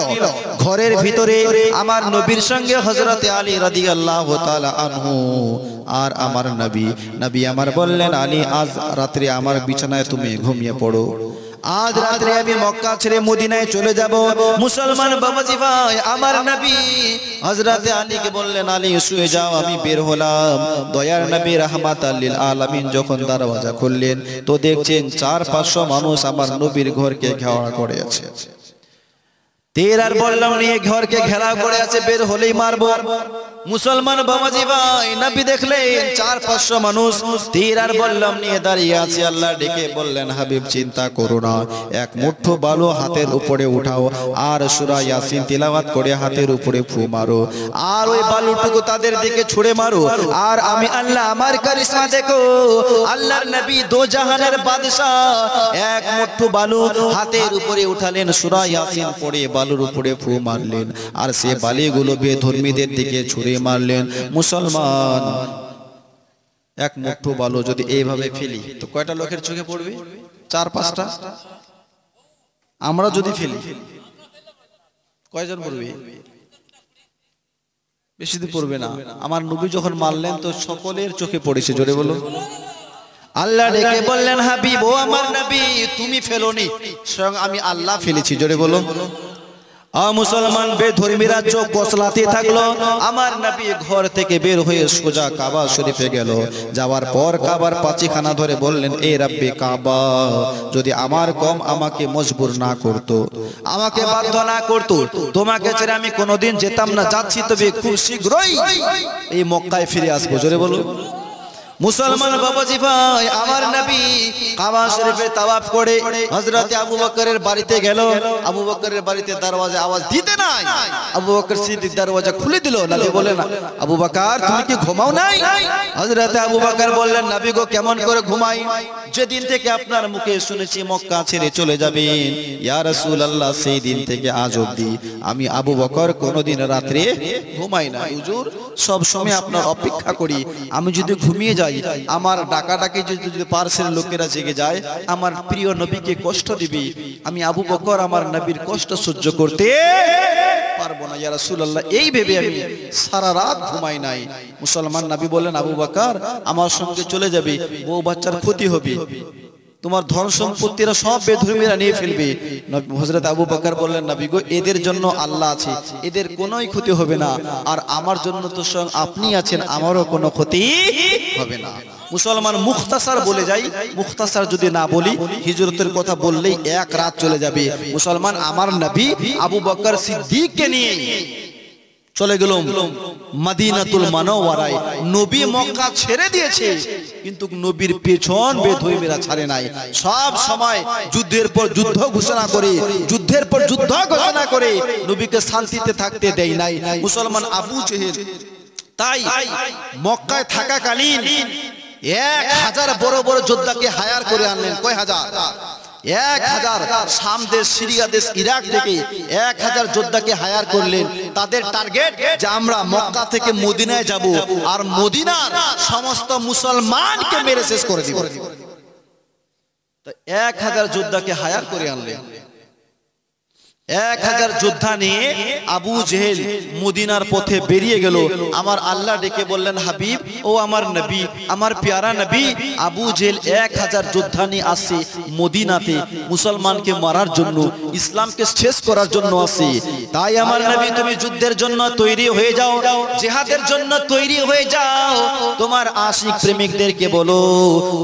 ঘরের ভিতরে আমার নবীর সঙ্গে হযরতে আলী রাদিয়াল্লাহু তাআলা আনহু আর আমার নবী আমার বললেন, আলী আজ রাত্রে আমার বিছানায় তুমি ঘুমিয়ে পড়ো, আজ রাত্রে আমি মক্কা ছেড়ে মদিনায় চলে যাব। মুসলমান বাবাজি ভাই, আমার নবী হযরতে আলীকে বললেন, আলী শুয়ে যাও, আমি বের হলাম। দয়ার নবী রাহমাতাল লিল আলামিন যখন দরওয়াজা খুললেন তো দেখছেন 4-500 মানুষ আমার নবীর ঘরকে ঘেরাও করে আছে। তের আর বললাম নিয়ে ঘরকে ঘেরাও করে আছে, বের হলেই মারবো। মুসলমান বাবাজি ভাই, নবী দেখলেন 4-500 মানুষ তীর আর বললাম নিয়ে দাঁড়িয়ে আছে। আল্লাহ ডেকে বললেন, হাবিব চিন্তা করো না, এক মুঠো বালু হাতের উপরে উঠাও আর সূরা ইয়াসিন তিলাওয়াত করে হাতের উপরে ফু মারো, আর ওই বালুটুকু তাদের দিকে ছুঁড়ে মারো, আর আমি আল্লাহ আমার কারিশমা দেখো। আল্লাহর নবী দো জাহানের বাদশা এক মুঠো বালু হাতের উপরে উঠালেন, সূরা ইয়াসিন পড়ে বালুর উপরে ফু মারলেন, আর সে বালিগুলো বেধর্মীদের দিকে ছুঁড়ে মারলেন। মুসলমান, এক মুঠো বালু যদি এইভাবে ফেলি তো কয়টা লোকের চোখে পড়বে? 4-5টা। আমরা যদি ফেলি কয়জন পড়বে? বেশি তো পড়বে না। আমার নবী যখন মারলেন তো সকলের চোখে পড়েছে। জোরে বলো। আল্লাহ ডেকে বললেন, হাবিব ও আমার নবী, তুমি ফেলোনি, স্বয়ং আমি আল্লাহ ফেলেছি। জোরে বলো। মুসলমান বেধর্মীরা চোখ কসলাতে থাকলো। আমার নবী ঘর থেকে বের হয়ে সোজা কাবা শরীফে গেল। যাওয়ার পর কাবার পাঁচিখানা ধরে বললেন, এ রাব্বে কাবা, যদি আমার কম আমাকে মজবুর না করতো, আমাকে বাধ্য না করতো, তোমাকে ছেড়ে আমি কোনোদিন যেতাম না। যাচ্ছি তবে খুব শীঘ্রই এই মক্কায় ফিরে আসবো। জোরে বলো। মুসলমান বাবাজি ভাই, আমার নবী কাবা শরীফে তাওয়াফ করে হযরতে আবু বকরের বাড়িতে গেল। আবু বকরের বাড়িতে দরওয়াজা আওয়াজ দিতে নাই, আবু বকর সিদ্দিক দরওয়াজা খুলে দিল। নবী বললেন, আবু বকর তুমি কি ঘুমাও নাই? হযরতে আবু বকর বললেন, নবী গো কেমন করে ঘুমাই, যেদিন থেকে আপনার মুখে শুনেছি মক্কা ছেড়ে চলে যাবেন ইয়া রাসূলুল্লাহ, সেই দিন থেকে আজ অবধি আমি আবু বকর কোনোদিন রাতে ঘুমাই না। হুজুর সব সময় আপনার অপেক্ষা করি, আমি যদি ঘুমিয়ে যাই আমার ডাকাডাকি যদি পার্শ্বের লোকেরা জেগে যায় আমার প্রিয় নবীকে কষ্ট দিবে, আমি আবু বকর আমার নবীর কষ্ট সহ্য করতে পারবো না ইয়া রাসূলুল্লাহ। এই ভেবে আমি সারা রাত ঘুমাই নাই। মুসলমান নবী বললেন, আবু বকর আমার সঙ্গে চলে যাবে, বউ বাচ্চার ক্ষতি হবে, তোমার ধন সম্পত্তিরা সব বেধর্মীরা নিয়ে ফেলবে। হযরত আবু বকর বললেন, নবী গো এদের জন্য আল্লাহ আছে, এদের কোনোই ক্ষতি হবে না, আর আমার জন্য তো স্বয়ং আপনি আছেন, আমারও কোনো ক্ষতি হবে না। মুসলমান মুখতাসার বলে যাই, মুখতাসার যদি না বলি হিজরতের কথা বললেই এক রাত চলে যাবে। মুসলমান, আমার নবী আবু বকর সিদ্দিককে নিয়ে চলে গেল মদিনাতুল মুনাওয়ারায়। নবী মক্কা ছেড়ে দিয়েছে কিন্তু নবীর পেছন বেধর্মীরা ছাড়ে নাই। সব সময় যুদ্ধের পর যুদ্ধ ঘোষণা করে, যুদ্ধের পর যুদ্ধ ঘোষণা করে নবীকে শান্তিতে থাকতে দেয় নাই। মুসলমান আবু জেহেল তাই মক্কায় থাকাকালীন 1000 বড় বড় যোদ্ধাকে হায়ার করে আনলেন। কয় হাজার? 1000 শাম দেশ, সিরিয়া দেশ, ইরাক থেকে 1000 যোদ্ধাকে হায়ার করলেন। তাদের টার্গেট যে আমরা মক্কা থেকে মদিনায় যাব আর মদিনার সমস্ত মুসলমানকে মেরে শেষ করে দিব। তো 1000 যোদ্ধাকে হায়ার করে আনলেন। 1000 যোদ্ধা নিয়ে আবু জেহেল মদিনার পথে বেরিয়ে গেল। আমার আল্লাহ ডেকে বললেন, হাবিব ও আমার নবী, আমার প্যারা নবী, আবু জেহেল 1000 যোদ্ধা নিয়ে আসছে মদিনাতে মুসলমানকে মারার জন্য, ইসলামকে শেষ করার জন্য আসছে। তাই আমার নবী তুমি যুদ্ধের জন্য তৈরি হয়ে যাও, জিহাদের জন্য তৈরি হয়ে যাও। তোমার আশিক প্রেমিকদেরকে বলো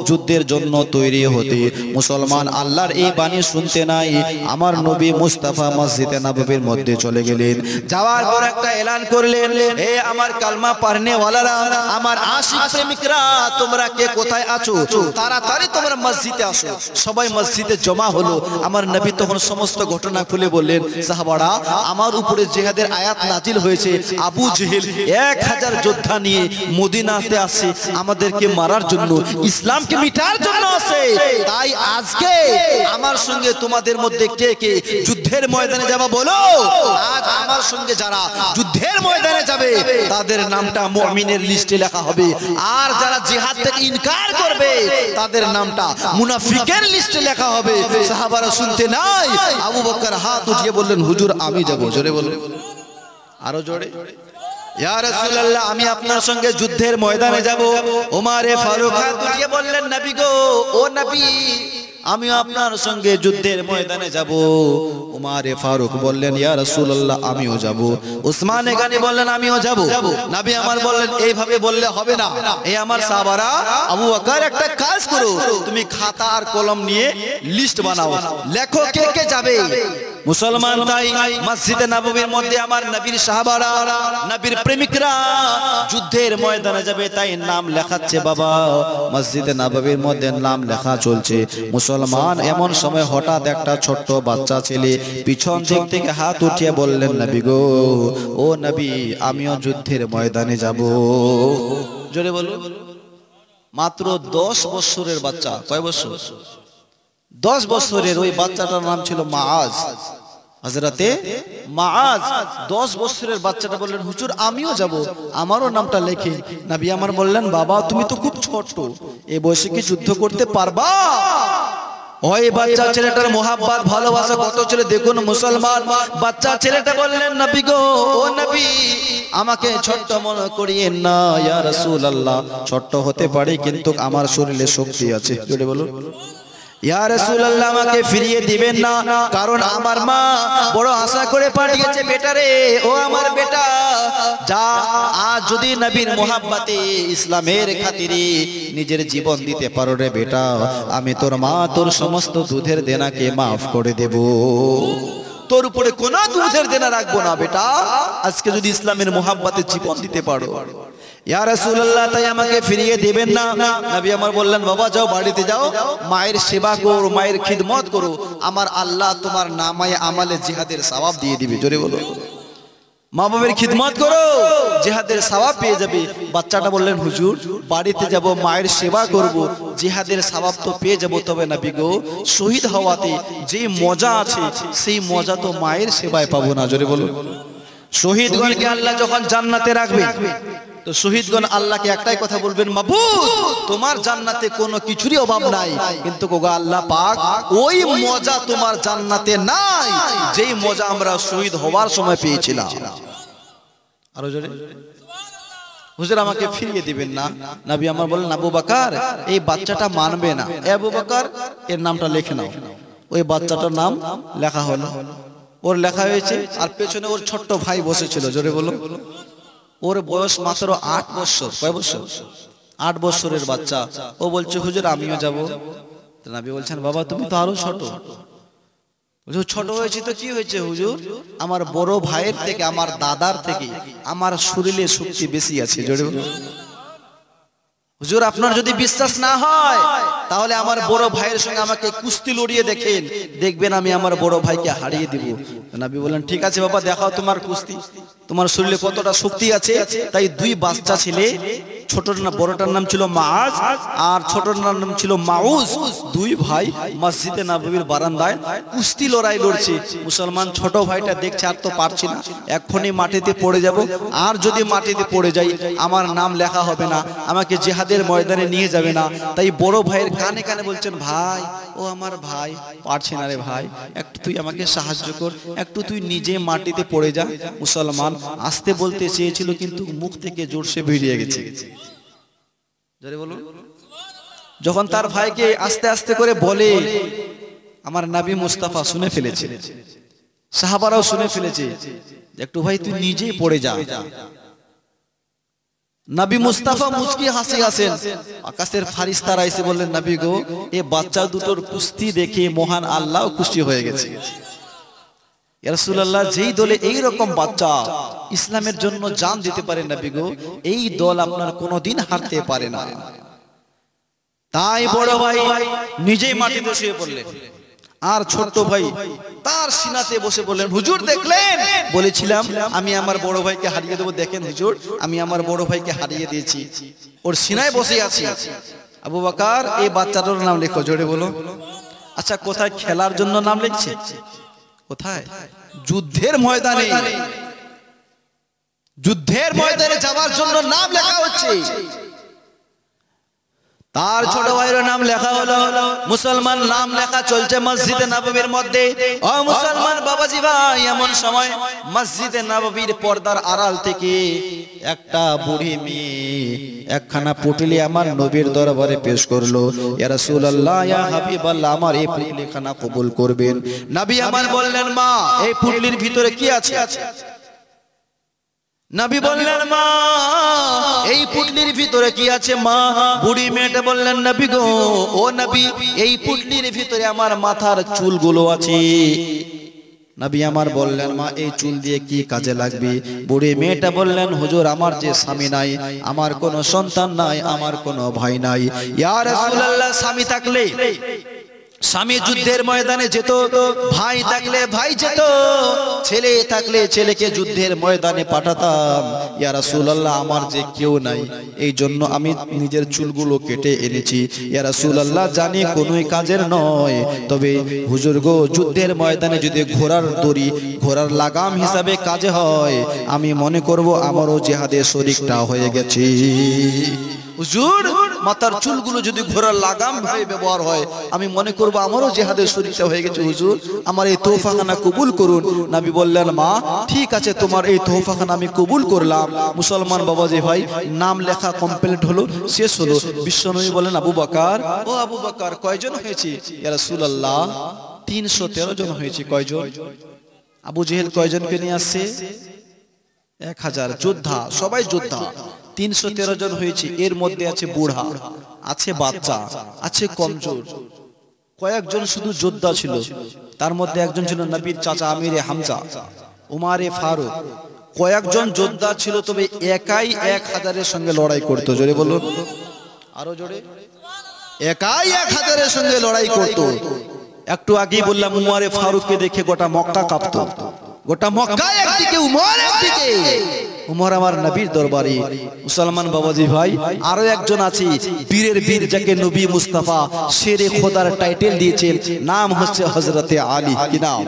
যুদ্ধের জন্য তৈরি হতে। মুসলমান আল্লাহর এই বাণী শুনতে নাই আমার নবী মুস্তাফা মসজিদে নববীর মধ্যে চলে গেলেন। যাওয়ার পর একটা এলান করলেন, হে আমার কালমা পড়নে ওয়ালারা, আমার আশিক প্রেমিকরা, তোমরা কে কোথায় আছো? তাড়াতাড়ি তোমরা মসজিদে আসো। সবাই মসজিদে জমা হলো। আমার নবী তখন সমস্ত ঘটনা খুলে বললেন, সাহাবারা, আমার উপরে জিহাদের আয়াত নাজিল হয়েছে। আবু জেহেল 1000 যোদ্ধা নিয়ে মদিনাতে আসে আমাদেরকে মারার জন্য, ইসলামকে মিটার জন্য আসে। তাই আজকে আমার সঙ্গে তোমাদের মধ্যে কে কে যুদ্ধের ময়দানে যাবে বলো। আজ আমার সঙ্গে যারা যুদ্ধের ময়দানে যাবে তাদের নামটা মুমিনের লিস্টে লেখা হবে, আর যারা জিহাদ থেকে ইনকার করবে তাদের নামটা মুনাফিকের লিস্টে লেখা হবে। সাহাবারা শুনতে নাই, আবু বকর হাত উঠিয়ে বললেন, হুজুর আমি যাব। জোরে বলুন, আরো জোরে, ইয়া রাসূলুল্লাহ আমি আপনার সঙ্গে যুদ্ধের ময়দানে যাব। ওমরে ফারুক হাত উঠিয়ে বললেন, নবী গো, ও নবী, আমিও আপনার সঙ্গে যুদ্ধের ময়দানে যাব। উমারে ফারুক বললেন, ইয়া রাসূলুল্লাহ আমিও যাব। উসমানে গানি বললেন, আমিও যাব। নবী আমার বললেন, এইভাবে বললে হবে না। এই আমার সাহাবারা, আবু বকর একটা কাজ করো, তুমি খাতা আর কলম নিয়ে লিস্ট বানাও, লেখো কে কে যাবে। মুসলমান তাই মসজিদে নববীর মধ্যে আমার নবীর সাহাবারা, নবীর প্রেমিকরা যুদ্ধের ময়দানে যাবে, তাই নাম লেখাচ্ছে। বাবা মসজিদে নববীর মধ্যে নাম লেখা চলছে। মুসলমান এমন সময় হঠাৎ একটা ছোট্ট বাচ্চা ছেলে পিছন দিক থেকে হাত উঠিয়ে বললেন, নবী গো, ও নবী আমিও যুদ্ধের ময়দানে যাব। জোরে বলো। মাত্র 10 বছরের বাচ্চা। কয় বছর? 10 বছরের। ওই বাচ্চাটার নাম ছিল মাআজ, হযরতে মাআজ। 10 বছরের বাচ্চাটা বললেন, হুজুর আমিও যাব, আমারও নামটা লেখে। নবী আমার বললেন, বাবা তুমি তো খুব ছোট, এই বয়সে কি যুদ্ধ করতে পারবা? ওই বাচ্চা ছেলেটার মোহাব্বত ভালোবাসা কত ছিল দেখুন মুসলমান। বাচ্চা ছেলেটা বললেন, নবী গো, ও নবী আমাকে ছোট্ট মনে করিয়েন না। ইয়া রাসূলুল্লাহ ছোট্ট হতে পারে কিন্তু আমার শরীরে শক্তি আছে। জোরে বলুন, ইয়া রাসূলুল্লাহ আমাকে ফিরিয়ে দিবেন না, কারণ আমার মা বড় আশা করে পাঠিয়েছে বেটারে, ও আমার বেটা যা, আজ যদি নবীর মোহাব্বতে ইসলামের খাতিরে নিজের জীবন দিতে পারো রে বেটা, আমি তোর মা তোর সমস্ত দুধের দেনাকে মাফ করে দেব, তোর উপরে কোনো দুধের দেনা রাখবো না বেটা, আজকে যদি ইসলামের মোহাব্বতে জীবন দিতে পারো। ইয়া রাসূলুল্লাহ তাই আমাকে ফিরিয়ে দিবেন না। নবী আমার বললেন, বাবা যাও বাড়িতে যাও, মায়ের সেবা করো, মায়ের খিদমত করো, আমার আল্লাহ তোমার নামায়ে আমালে জিহাদের সওয়াব দিয়ে দিবে। জোরে বলো, মা বাবার খিদমত করো, জিহাদের সওয়াব পেয়ে যাবে। বাচ্চাটা বললেন, হুজুর বাড়িতে যাব, মায়ের সেবা করব, জিহাদের সওয়াব তো পেয়ে যাব, তবে নবী গো শহীদ হওয়াতে যে মজা আছে সেই মজা তো মায়ের সেবায় পাবো না। জোরে বলো, শহীদগণকে আল্লাহ যখন জান্নাতে রাখবে তো শহীদগণ আল্লাহকে একটাই কথা বলবেন, মাবুদ তোমার জান্নাতে কোনো কিছুরই অভাব নাই, কিন্তু গোগা আল্লাহ পাক ওই মজা তোমার জান্নাতে নাই যেই মজা আমরা শহীদ হওয়ার সময় পেয়েছিলাম। আরো জোরে, হুজুর আমাকে ফিরিয়ে দিবেন না। নবী আমার বললেন, আবু বকর এই বাচ্চাটা মানবে না, আবু বকর এর নামটা লিখে নাও। ওই বাচ্চাটার নাম লেখা হলো, ওর লেখা হয়েছে, আর পেছনে ওর ছোট্ট ভাই বসেছিল। জোরে বলো, ওর বয়স মাত্র 8 বছর। কয় বছর? 8 বছরের বাচ্চা। ও বলছে, হুজুর আমিও যাব। নবী বলছেন, বাবা তুমি তো আরো ছোট। ছোট হয়েছে তো কি হয়েছে হুজুর, আমার বড় ভাইয়ের থেকে, আমার দাদার থেকে আমার শরীরে শক্তি বেশি আছে। জোরে বলুন, হুজুর আপনার যদি বিশ্বাস না হয় তাহলে আমার বড় ভাইয়ের সঙ্গে আমাকে কুস্তি লড়িয়ে দেখেন, দেখবেন আমি আমার বড় ভাইকে হারিয়ে দিব। নবী বলেন, ঠিক আছে বাবা দেখাও তোমার কুস্তি, তোমার শরীরে কতটা শক্তি আছে। তাই 2 বাচ্চা ছেলে ছোটটার নাম বড়টার নাম ছিল মাআজ আর ছোটটার নাম ছিল মাউজ। দুই ভাই মসজিদে নববীর বারান্দায় কুস্তি লড়াই লড়ছে। মুসলমান ছোট ভাইটা দেখছে আর তো পারছি না, এক্ষুনি মাটিতে পড়ে যাব, আর যদি মাটিতে পড়ে যাই আমার নাম লেখা হবে না, আমাকে জিহাদের ময়দানে নিয়ে যাবে না। তাই বড় ভাইয়ের কানে কানে বলছেন, ভাই ও আমার ভাই, পারছি না রে ভাই, একটু তুই আমাকে সাহায্য কর, একটু তুই নিজে মাটিতে পড়ে যা। মুসলমান আসতে বলতে চেয়েছিল কিন্তু মুখ থেকে জোরসে বেরিয়ে গেছে। জোরে বলুন। যখন তার ভাইকে আস্তে আস্তে করে বলে, আমার নবী মুস্তাফা শুনে ফেলেছে, সাহাবারাও শুনে ফেলেছে, একটু ভাই তুই নিজেই পড়ে যা। নবী মুস্তাফা মুচকি হাসি হাসেন। আকাশের ফারিস্তারা এসে বললেন, নবী গো, এই বাচ্চা দুটোর কুস্তি দেখে মহান আল্লাহ খুশি হয়ে গেছে। ইয়া রাসূলুল্লাহ, যেই দলে এই রকম বাচ্চা ইসলামের জন্য জান দিতে পারে নবী গো, এই দল আপনার কোনোদিন হারতে পারে না। তাই বড় ভাই নিজেই মাটিতে শুয়ে পড়লেন, আর ছোট ভাই তার সিনাতে বসে বললেন, হুজুর দেখলেন, বলেছিলাম আমি আমার বড় ভাইকে হারিয়ে দেবো, দেখেন হুজুর আমি আমার বড় ভাইকে হারিয়ে দিয়েছি, ওর সিনায় বসে আছি। আবু বকর, এই বাচ্চাটার নাম লেখো। জোরে বলো। আচ্ছা, কোথায় খেলার জন্য নাম লিখছে? কোথায়? যুদ্ধের ময়দানে। যুদ্ধের ময়দানে যাওয়ার জন্য নাম লেখা হচ্ছে। তার ছোট ভাইয়ের নাম লেখা হলো। মুসলমান নাম লেখা চলছে মসজিদে নববীর মধ্যে। ও মুসলমান বাবাজি ভাই, এমন সময় মসজিদে নববীর পর্দার আড়াল থেকে একটা বুড়ি মেয়ে একখানা পুটলি আমার নবীর দরবারে পেশ করলো। ইয়া রাসূলুল্লাহ, ইয়া হাবিবাল্লাহ, আমার এই পুটলিখানা কবুল করবেন। নবী আমার বললেন, মা এই পুটলির ভিতরে কি আছে? নবী বললেন, মা এই পুটলির ভিতরে কি আছে? মা বুড়ি মেয়েটা বললেন, নবী গো, ও নবী, এই পুটলির ভিতরে আমার মাথার চুলগুলো আছে। নবী আমার বললেন, মা এই চুল দিয়ে কি কাজে লাগবে? বুড়ি মেয়েটা বললেন, হুজুর আমার যে স্বামী নাই, আমার কোনো সন্তান নাই, আমার কোনো ভাই নাই। ইয়া রাসূলুল্লাহ, স্বামী থাকলে স্বামী যুদ্ধের ময়দানে যেত, ভাই থাকলে ভাই যেত, ছেলে থাকলে ছেলেকে যুদ্ধের ময়দানে পাঠাতাম। ইয়া রাসূলুল্লাহ, আমার যে কেউ নাই, এই জন্য আমি নিজের চুলগুলো কেটে এনেছি। ইয়া রাসূলুল্লাহ, জানি কোনোই কাজের নয়, তবে হুজুর গো, যুদ্ধের ময়দানে যদি ঘোড়ার দড়ি, ঘোড়ার লাগাম হিসাবে কাজে হয়, আমি মনে করব আমারও জিহাদের শরীকটা হয়ে গেছে। হুজুর, মাথার চুলগুলো যদি ঘোড়ার লাগাম ভাবে ব্যবহার হয়, আমি মনে করব আমারও জিহাদের শরীরটা হয়ে গেছে। হুজুর, আমার এই তোহফাখানা কবুল করুন। নবী বললেন, মা ঠিক আছে, তোমার এই তোহফাখানা আমি কবুল করলাম। মুসলমান বাবাজি ভাই, নাম লেখা কমপ্লিট হলো, শেষ হলো। বিশ্বনবী বলেন, আবু বকর, ও আবু বকর, কয়জন হয়েছে? ইয়া রাসূলুল্লাহ, 313 জন হয়েছে। কয়জন? আবু জেহেল কয়জনকে নিয়ে আসছে? 1000 যোদ্ধা, সবাই যোদ্ধা। 313 জন হয়েছে। এর মধ্যে আছে বুড়া, আছে বাচ্চা, আছে কমজোর। কয়েকজন শুধু যোদ্ধা ছিল, তার মধ্যে একজন ছিল নবীর চাচা আমিরে হামজা, উমারে ফারুক। কয়েকজন যোদ্ধা ছিল, তবে একাই 1000-এর সঙ্গে লড়াই করতো। জোরে বলুন, আরো জোরে। একাই 1000-এর সঙ্গে লড়াই করতো। একটু আগেই বললাম, উমারে ফারুককে দেখে গোটা মক্কা কাঁপতো। গোটা মক্কা একদিকে, উমর একদিকে। উমর আমার নবীর দরবারে। মুসলমান বাবাজি ভাই, আরো একজন আছে বীরের বীর, যাকে নবী মুস্তাফা শেরে খোদার টাইটেল দিয়েছেন, নাম হচ্ছে হযরতে আলী। কি নাম?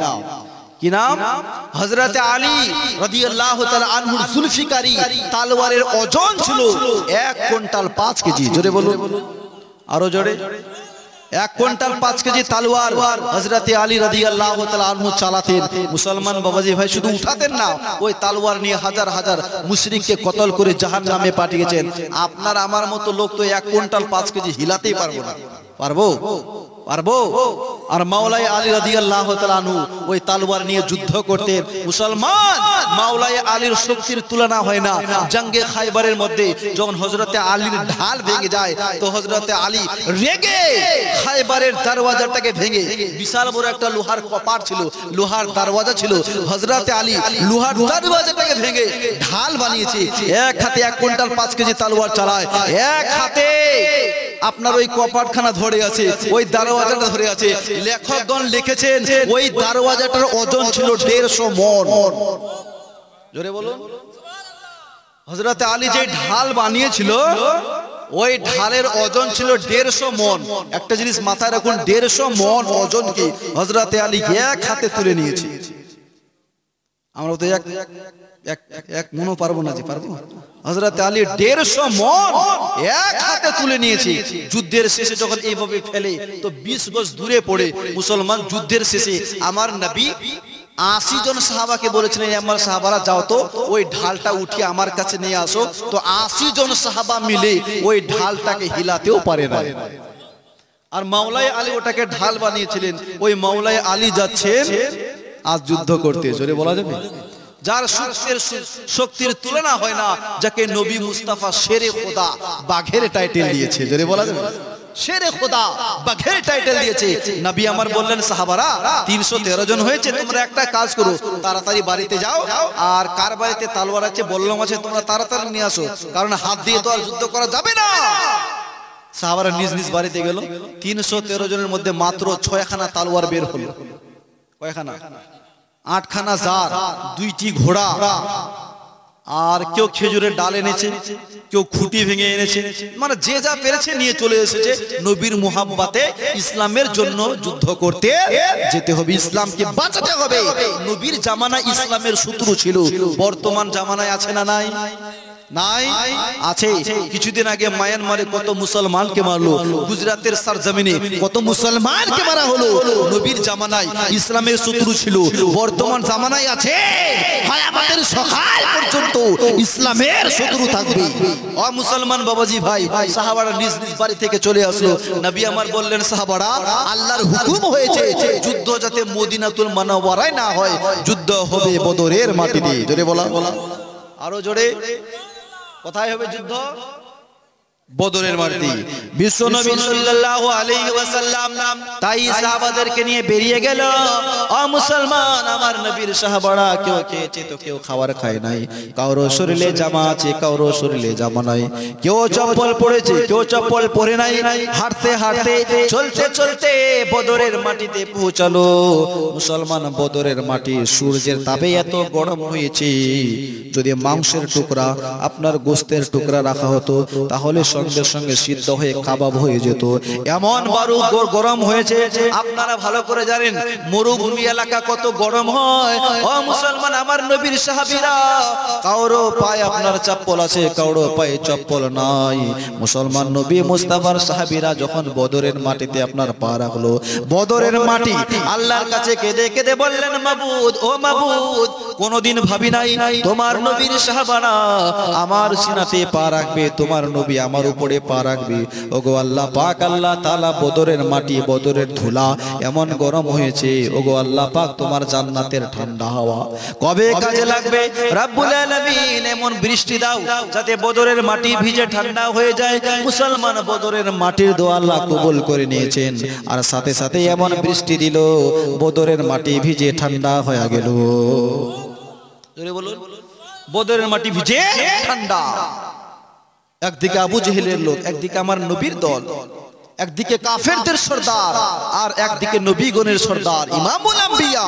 কি নাম? হযরতে আলী রাদিয়াল্লাহু তাআলা আনহুর জুলফিকারি তলোয়ারের ওজন ছিল 1 কুইন্টাল 5 কেজি। জোরে বলুন, আরো জোরে। 1 কুইন্টাল 5 কেজি তলোয়ার হযরতে আলী রাদিয়াল্লাহু তাআলা আনহু চালাতেন। মুসলমান বাবাজি ভাই, শুধু উঠাতেন না, ওই তলোয়ার নিয়ে হাজার হাজার মুশরিককে কতল করে জাহান্নামে পাঠিয়েছেন। আপনার আমার মতো লোক তো 1 কুইন্টাল 5 কেজি হিলাতেই পারবো না। পারবো? পারবো? আর মাওলাই আলী রাদিয়াল্লাহু তাআলা আনহু ওই তলোয়ার নিয়ে যুদ্ধ করতেন। মুসলমান, মাওলাই আলীর শক্তির তুলনা হয় না। জঙ্গে খায়বারের মধ্যে যখন হযরতে আলীর ঢাল ভেঙে যায়, তো হযরতে আলী রেগে খায়বারের দরওয়াজাটাকে ভেঙে, বিশাল বড় একটা লোহার কপাট ছিল, লোহার দরওয়াজা ছিল, হযরতে আলী লোহার দরওয়াজাটাকে ভেঙে ঢাল বানিয়েছে। এক হাতে 1 কুইন্টাল 5 কেজি তলোয়ার চালায়, এক হাতে আপনার ওই কপাটখানা ধরে আছে, ওই দরওয়াজাটা ধরে আছে। লেখকগণ লিখেছেন, ওই দরওয়াজাটার ওজন ছিল 150 মণ। জোরে বলুন, হযরত আলী যে ঢাল বানিয়েছিল ওই ঢালের ওজন ছিল 150 মণ। একটা জিনিস মাথায় রাখুন, 150 মণ ওজন কি হযরত আলী এক হাতে তুলে নিয়েছে। আমরা তো এক মনও পারবো না, যে পারবো? হযরত আলী 150 মণ এক হাতে তুলে নিয়েছে। যুদ্ধের শেষে যখন এইভাবে ফেলে তো 20 গজ দূরে পড়ে মুসলমান। যুদ্ধের শেষে আমার নবী 80 জন সাহাবাকে বলেছিলেন, আমার সাহাবারা যাও তো ওই ঢালটা উঠিয়ে আমার কাছে নিয়ে আসো। তো 80 জন সাহাবা মিলে ওই ঢালটাকে হিলাতেও পারে না। আর মাওলাই আলী ওটাকে ঢাল বানিয়েছিলেন। ওই মাওলাই আলী যাচ্ছেন আজ যুদ্ধ করতে, জোরে বলা যাবে? যার শক্তির তুলনা হয় না, যাকে নবী মুস্তাফা শেরে খোদা বাঘের টাইটেল দিয়েছে, জোরে বলা যাবে? শেরে খোদা বাঘের টাইটেল দিয়েছে। নবী আমার বললেন, সাহাবারা 313 জন হয়েছে, তোমরা একটা কাজ করো, তাড়াতাড়ি বাড়িতে যাও, আর কার বাড়িতে তলোয়ার আছে বল্লম আছে তোমরা তাড়াতাড়ি নিয়ে আসো, কারণ হাত দিয়ে তো আর যুদ্ধ করা যাবে না। সাহাবারা নিজ নিজ বাড়িতে গেল। 313 জনের মধ্যে মাত্র 6খানা তলোয়ার বের হলো। কয়খানা? 8খানা জার, 2টি ঘোড়া, আর কেউ খেজুরের ডাল এনেছে, কেউ খুঁটি ভেঙে এনেছে, মানে যে যা পেরেছে নিয়ে চলে এসেছে। নবীর মুহাব্বতে ইসলামের জন্য যুদ্ধ করতে যেতে হবে, ইসলামকে বাঁচাতে হবে। নবীর জামানায় ইসলামের শত্রু ছিল, বর্তমান জামানায় আছে না নাই? নাই, আছে। কিছুদিন আগে মায়ানমারে কত মুসলমানকে মারলো, গুজরাতের সরজমিনে কত মুসলমানকে মারা হলো। নবীর জামানায় ইসলামের শত্রু ছিল, বর্তমান জামানায় আছে, কিয়ামতের সকাল পর্যন্ত ইসলামের শত্রু থাকবে। ও মুসলমান বাবাজি ভাই, সাহাবারা নিজ নিজ বাড়ি থেকে চলে আসলো। নবী আমার বললেন, সাহাবারা আল্লাহর হুকুম হয়েছে যুদ্ধ যাতে মদিনাতুল মুনাওয়ারায় না হয়, যুদ্ধ হবে বদরের মাটিতে। জোরে বলা, আরো জোরে। কোথায় হবে যুদ্ধ? বদরের মাটি। বিশ্বনবী সাল্লাল্লাহু আলাইহি ওয়াসাল্লাম তাই সাহাবাদেরকে নিয়ে বেরিয়ে গেল। ও মুসলমান, আমার নবীর সাহাবারা কেউ খেয়েছে তো কেউ খাবার খায় নাই, কারো শরীরে জামা আছে কারো শরীরে জামা নাই, কেউ চপ্পল পরেছে কেউ চপ্পল পরে নাই। হাঁটতে হাঁটতে চলতে চলতে বদরের মাটিতে পৌঁছালো। মুসলমান, বদরের মাটি সূর্যের তাপে এত গরম হয়েছে, যদি মাংসের টুকরা আপনার গোশতের টুকরা রাখা হতো তাহলে সঙ্গে সঙ্গে সিদ্ধ হয়ে কাবাব হয়ে যেত, এমন বারু গরম হয়েছে। আপনারা ভালো করে জানেন মরুভূমি এলাকা কত গরম হয়। ও মুসলমান, আমার নবীর সাহাবীরা কারো পায়ে আপনার চপ্পল আছে কারো পায়ে চপ্পল নাই। মুসলমান, নবী মুস্তাফার সাহাবীরা যখন বদরের মাটিতে আপনার পা রাখলো, বদরের মাটি আল্লাহর কাছে কেঁদে কেঁদে বললেন, মাবুদ, ও মাবুদ, কোনদিন ভাবি নাই তোমার নবীর সাহাবারা আমার সিনাতে পা রাখবে, তোমার নবী আমার উপরে পা রাখবে। ওগো আল্লাহ পাক, আল্লাহ তাআলা, বদরের মাটি বদরের ধুলা এমন গরম হয়েছে, ওগো আল্লাহ পাক তোমার জান্নাতের ঠান্ডা হাওয়া কবে কাজে লাগবে? রব্বুল আলামিন এমন বৃষ্টি দাও যাতে বদরের মাটি ভিজে ঠান্ডা হয়ে যায়। মুসলমান, বদরের মাটির দোয়া আল্লাহ কবুল করে নিয়েছেন, আর সাথে সাথে এমন বৃষ্টি দিল বদরের মাটি ভিজে ঠান্ডা হয়ে গেল। জোরে বলুন, বদরের মাটি ভিজে ঠান্ডা। একদিকে আবু জেহেলের লোক, একদিকে আমার নবীর দল, একদিকে কাফেরদের সর্দার আর একদিকে নবীগণের সর্দার ইমামুল আম্বিয়া।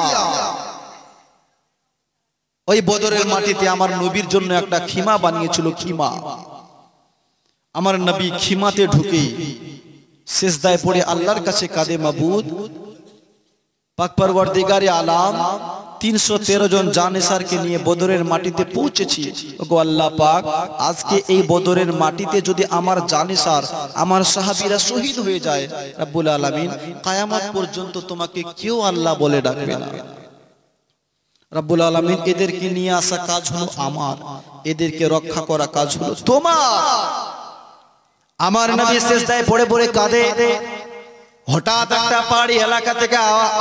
ওই বদরের মাটিতে আমার নবীর জন্য একটা খিমা বানিয়েছিল, খিমা। আমার নবী খিমাতে ঢুকে সিজদায় পড়ে আল্লাহর কাছে কাঁদে, মাবুদ পাক পরওয়ারদিগারে আলাম 313 জন জানেসারকে নিয়ে বদরের মাটিতে পৌঁছেছি। ওগো আল্লাহ পাক, আজকে এই বদরের মাটিতে যদি আমার জানেসার আমার সাহাবীরা শহীদ হয়ে যায়, রব্বুল আলামিন কিয়ামত পর্যন্ত তোমাকে কেউ আল্লাহ বলে ডাকবে না। রব্বুল আলামিন এদেরকে নিয়ে আসা কাজ হলো আমার, এদেরকে রক্ষা করা কাজ হলো তোমার। আমার নবী সিজদায় পড়ে পড়ে কাঁদে। হঠাৎ একটা পাহাড়ি এলাকা থেকে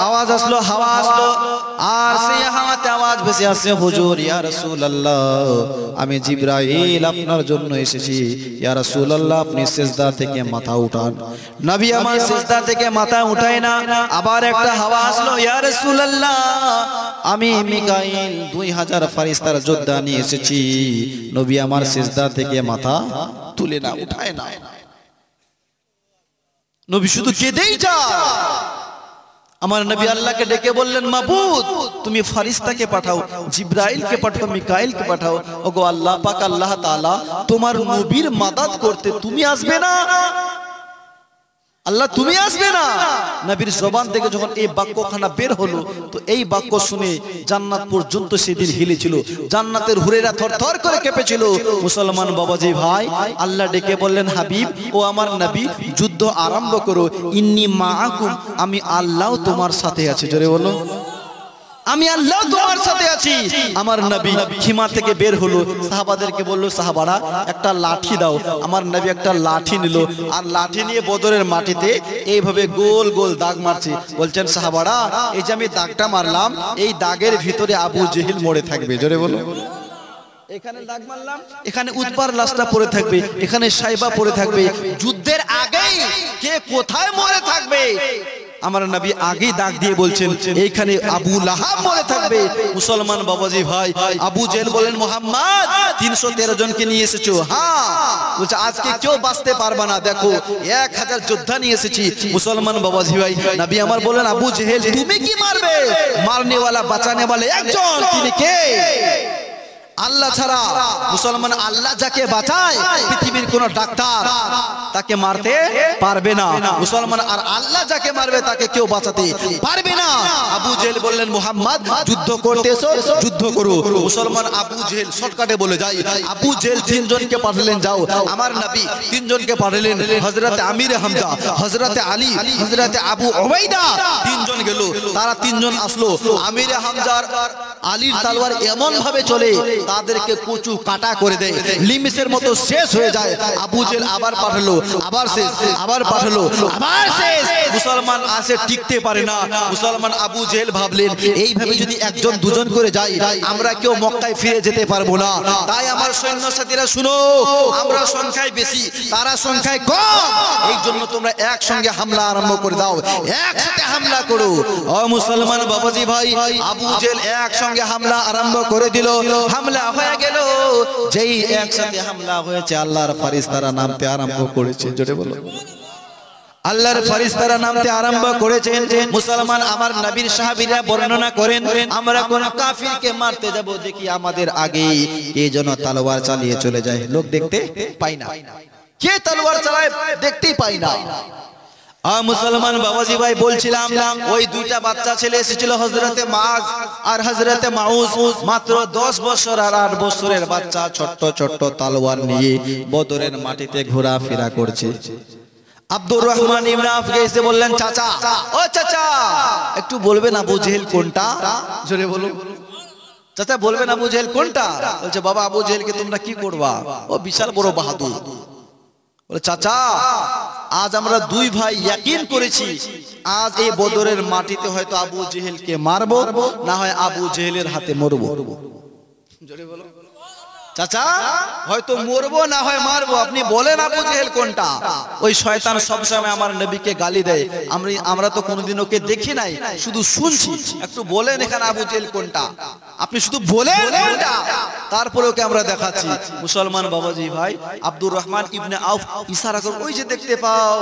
আওয়াজ আসলো, হাওয়া আসলো, আর সেই হাওয়াতে আওয়াজ ভেসে আসছে, হুজুর ইয়া রাসূলুল্লাহ, আমি জিবরাইল আপনার জন্য এসেছি। ইয়া রাসূলুল্লাহ, আপনি সিজদা থেকে মাথা উঠান। নবী আমার সিজদা থেকে মাথা উঠায় না। আবার একটা হাওয়া আসলো, ইয়া রাসূলুল্লাহ, আমি মিকাইল 2000 ফারিস্তার যোদ্ধা নিয়ে এসেছি। নবী আমার সিজদা থেকে মাথা তুলে না, উঠায় না। নবী শুধু কেঁদেই যায়। আমার নবী আল্লাহকে ডেকে বললেন, মাবুদ তুমি ফারিস্তাকে পাঠাও, জিব্রাইলকে পাঠাও, মিকাইলকে পাঠাও। ওগো আল্লাহ পাক, আল্লাহ তাআলা তোমার নবীর মাদাদ করতে তুমি আসবে না? আল্লাহ তুমি আসবে না? নবীর জবান থেকে যখন এই বাক্যখানা বের হলো, তো এই বাক্য শুনে জান্নাত পর্যন্ত সেদিন হিলেছিল, জান্নাতের হুরেরা থরথর করে কেঁপেছিল। মুসলমান বাবাজি ভাই, আল্লাহ ডেকে বললেন, হাবিব ও আমার নবী, যুদ্ধ আরম্ভ করো, ইন্নী মাআকুম, আমি আল্লাহ তোমার সাথে আছি। জোরে বলো, আমি আল্লাহ তোমার সাথে আছি। আমার নবী খিমা থেকে বের হলো, সাহাবাদেরকে বলল, সাহাবারা একটা লাঠি দাও। আমার নবী একটা লাঠি নিল, আর লাঠি নিয়ে বদরের মাটিতে এইভাবে গোল গোল দাগ মারছে। বলছেন সাহাবারা, এই যে আমি দাগটা মারলাম, এই দাগের ভিতরে আবু জেহেল মরে থাকবে। জোরে বলো, এখানে দাগ মারলাম, এখানে উৎপার লাশটা পড়ে থাকবে, এখানে সাইবা পড়ে থাকবে। যুদ্ধের আগেই কে কোথায় মরে থাকবে আমার নবী আগেই দাগ দিয়ে বলছেন, এইখানে আবু লাহাব মরে থাকবে। মুসলমান বাবাজি ভাই, আবু জেহেল বলেন, মুহাম্মদ 313 জনকে নিয়ে এসেছো? হ্যাঁ। বলছে আজকে কেউ বাঁচতে পারবে না, দেখো 1000 যোদ্ধা নিয়ে এসেছি। মুসলমান বাবাজি ভাই, নবী আমার বলেন, আবু জেহেল তুমি কি মারবে? মারনে ওয়ালা বাঁচানে ওয়ালা একজন, তিনি কে? আল্লাহ ছাড়া। মুসলমান আল্লাহ যাকে বাঁচায়, পৃথিবীর কোন ডাক্তার তাকে মারতে পারবে না। মুসলমান আর আল্লাহ যাকে মারবে তাকে কেউ বাঁচাতে পারবে না। আবু জেহেল বললেন, মুহাম্মদ যুদ্ধ করতে এসো, যুদ্ধ করো। মুসলমান আবু জেহেল শর্টকাটে বলে যায়, আবু জেহেল 3 জনকে পাঠালেন, যাও। আমার নবী 3 জনকে পাঠালেন, হযরতে আমির হামজা, হযরতে আলী, হযরতে আবু উবাইদা, 3 জন গেল। তারা 3 জন আসলো। আমির হামজার আলীর তলোয়ার এমন ভাবে চলে, তাদেরকে কুচু কাটা করে দেয়, লিমিসের মতো শেষ হয়ে যায়। আবু জেহেল আবার পাঠালো, আবার শেষ, আবার পাঠালো, আবার শেষ। মুসলমান আসে টিকতে পারে না। মুসলমান আবু জেহেল ভাবলেন, এইভাবে যদি 1 2 জন করে যাই, আমরা কেউ মক্কায় ফিরে যেতে পারবো না। তাই আমার সৈন্য সাথীরা শুনো, আমরা সংখ্যায় বেশি, তারা সংখ্যায় কম, এই জন্য তোমরা একসঙ্গে হামলা আরম্ভ করে দাও, একসাথে হামলা করো। ও মুসলমান বাবাজি ভাই, আবু জেহেল একসঙ্গে হামলা আরম্ভ করে দিল। হামলা হয়ে গেল। যেই একসাথে হামলা হয়েছে, আল্লাহর ফেরেশতারা নামতে আরম্ভ করেছে। জোরে বলো, আল্লাহর ফেরেশতারা নামতে আরম্ভ করেছেন। মুসলমান আমার নবীর সাহাবীরা বর্ণনা করেন, আমরা কোন কাফিরকে মারতে যাব, দেখি আমাদের আগে কে যেন তলোয়ার চালিয়ে চলে যায়। লোক দেখতে পাই না, কে তলোয়ার চালায় দেখতেই পাই না। মুসলমান বাবাজি ভাই, বলছিলাম ওই 2টা বাচ্চা ছেলে এসেছিল, হযরতে মাআজ আর হযরতে মাউজ, মাত্র 10 বছর আর 8 বছরের বাচ্চা, ছোট্ট ছোট্ট তলোয়ার নিয়ে বদরের মাটিতে ঘোরাফেরা করছে। আব্দুর রহমান ইবনে আফকে এসে বললেন, চাচা, ও চাচা, একটু বলবেন আবু জেহেল কোনটা? জোরে বলো, চাচা বলবেন আবু জেহেল কোনটা? বলছে, বাবা আবু জেহেলকে তোমরা কি করবা? ও বিশাল বড় বাহাদুর। বলে, চাচা আজ আমরা 2 ভাই ইয়াকিন করেছি, আজ এই বদরের মাটিতে হয়তো আবু জেহেলকে মারবো, না হয় আবু জেহেলের হাতে মরবো। জোরে বলো, চাচা হয়তো মরবো, না হয় মারবো, আপনি বলেন আবু জেহেল কোনটা? ওই শয়তান সবসময় আমার নবীকে গালি দেয়, আমরা তো কোনোদিন ওকে দেখি নাই, শুধু শুনছি। একটু বলেন এখানে আবু জেহেল কোনটা? আপনি শুধু বলেন কোনটা, তারপরে ওকে আমরা দেখাচ্ছি। মুসলমান বাবাজি ভাই, আব্দুর রহমান ইবনে আউফ ইশারা করে, ওই যে দেখতে পাও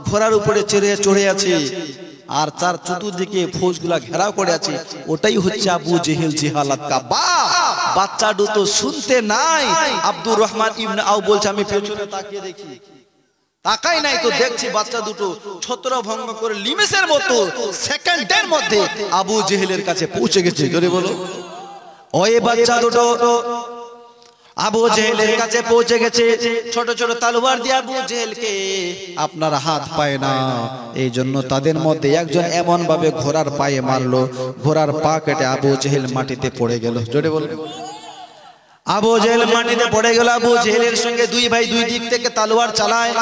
ঘোড়ার উপরে চড়ে আছে, আর তার চতুর্দিকে ফৌজগুলা ঘেরাও করে আছে, ওটাই হচ্ছে আবু জেহেল জিহালাত কা বাপ। বাচ্চা দুটো শুনতে নাই। আব্দুর রহমান ইবনে আউফ বলছে, আমি পেছনে তাকিয়ে দেখি, তাকাই নাই তো দেখছি বাচ্চা দুটো ছত্রভঙ্গ করে লিমিসের মতো সেকেন্ডের মধ্যে আবু জেহেলের কাছে পৌঁছে গেছে। জোরে বলো, ওই বাচ্চা দুটো আবু জেহেলের কাছে পৌঁছে গেছে। ছোট ছোট তলোয়ার দিয়ে আবু জেহেলকে আপনার হাত পায় না, এই জন্য তাদের মধ্যে একজন এমন ভাবে ঘোড়ার পায়ে মারলো, ঘোড়ার পা কেটে আবু জেহেল মাটিতে পড়ে গেল। জোরে বল, আবু জেহেল মাটিতে পড়ে গেল। আবু জেহেলের সঙ্গে 2 ভাই 2 দিক থেকে তলোয়ার চালায়।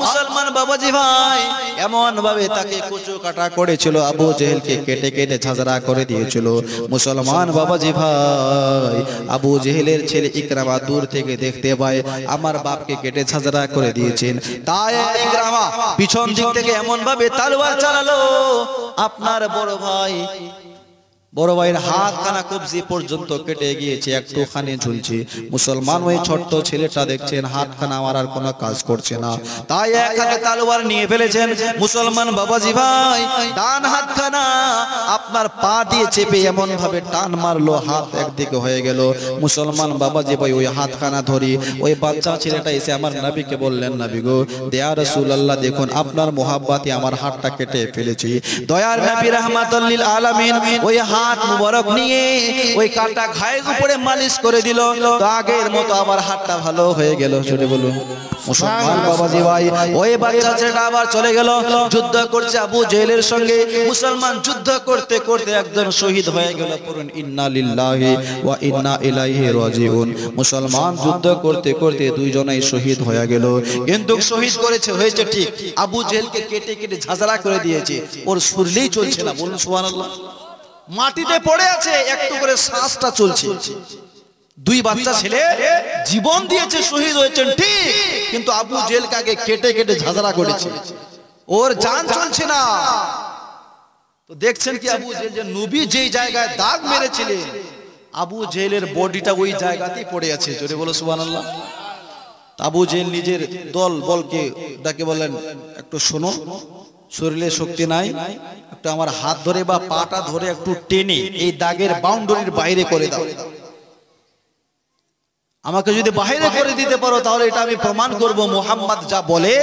মুসলমান বাবাজি ভাই, এমন ভাবে তাকে কুচু কাটা করেছিল, আবু জেহেলকে কেটে কেটে ঝাঁঝরা করে দিয়েছিল। মুসলমান বাবাজি ভাই, আবু জেহেলের ছেলে ইকরামা দূর থেকে দেখতে পায় আমার বাপকে কেটে ঝাঁঝরা করে দিয়েছেন। তাই ইকরামা পিছন দিক থেকে এমন ভাবে তলোয়ার চালালো, আপনার বড় ভাই বড় ভাইয়ের হাতখানা কবজি পর্যন্ত কেটে গিয়েছে, একটুখানি ঝুলছে। মুসলমান ওই ছোট্ট ছেলেটা দেখছেন হাতখানা আমার আর কোনো কাজ করছে না, তাই এক হাতে তলোয়ার নিয়ে ফেলেছেন। মুসলমান বাবাজি ভাই ডান হাতখানা আপনার পা দিয়ে চেপে এমন ভাবে টান মারলো, হাত একদিকে হয়ে গেল। মুসলমান বাবাজি ভাই ওই হাতখানা ধরি ওই বাচ্চা ছেলেটা এসে আমার নবীকে বললেন, নবী গো, ইয়া রাসূলুল্লাহ, দেখুন আপনার মোহাব্বতে আমার হাতটা কেটে ফেলেছি। দয়ার নবী রাহমাতুল লিল আলামিন ওই হাত মুবারক নিয়ে ওই কাটা ঘায়ের উপরে মালিশ করে দিল, তো আগের মতো আবার হাতটা ভালো হয়ে গেল। জোরে বলুন মুসলমান বাবাজি ভাই। ওই বাচ্চা ছেলেটা আবার চলে গেল, যুদ্ধ করছে আবু জেহেলের সঙ্গে। মুসলমান যুদ্ধ করতে করতে একজন শহীদ হয়ে গেল। পড়ুন ইন্না লিল্লাহি ওয়া ইন্না ইলাইহি রাজিউন। মুসলমান যুদ্ধ করতে করতে দুইজনেই শহীদ হয়ে গেল। কিন্তু শহীদ করেছে হয়েছে ঠিক, আবু জেহেলকে কেটে কেটে ঝাঁঝরা করে দিয়েছে, ওর শরীরেই চলছে না। বলুন সুবহানাল্লাহ। মাটিতে পড়ে আছে, একটু করে শ্বাসটা চলছে। দুই বাচ্চা ছেলে জীবন দিয়েছে, শহীদ হয়েছেন ঠিক, কিন্তু আবু জেহেলকে আগে কেটে কেটে ঝাঁঝরা করেছে, ওর জান চলছে না। তো দেখছেন কি আবু জেহেল যে নবী যেই জায়গায় দাগ মেরেছিলেন, আবু জেহেলের বডিটা ওই জায়গাতেই পড়ে আছে। জোরে বলো সুবহানাল্লাহ। আবু জেহেল নিজের দল বলকে ডাকে বলেন, একটু শোনো, শরীরে শক্তি নাই, একটু আমার হাত ধরে বা পাটা ধরে একটু টেনে এই দাগের বাউন্ডারির বাইরে করে দাও। আমাকে যদি বাইরে করে দিতে পারো তাহলে এটা আমি প্রমাণ করব মুহাম্মদ যা বলে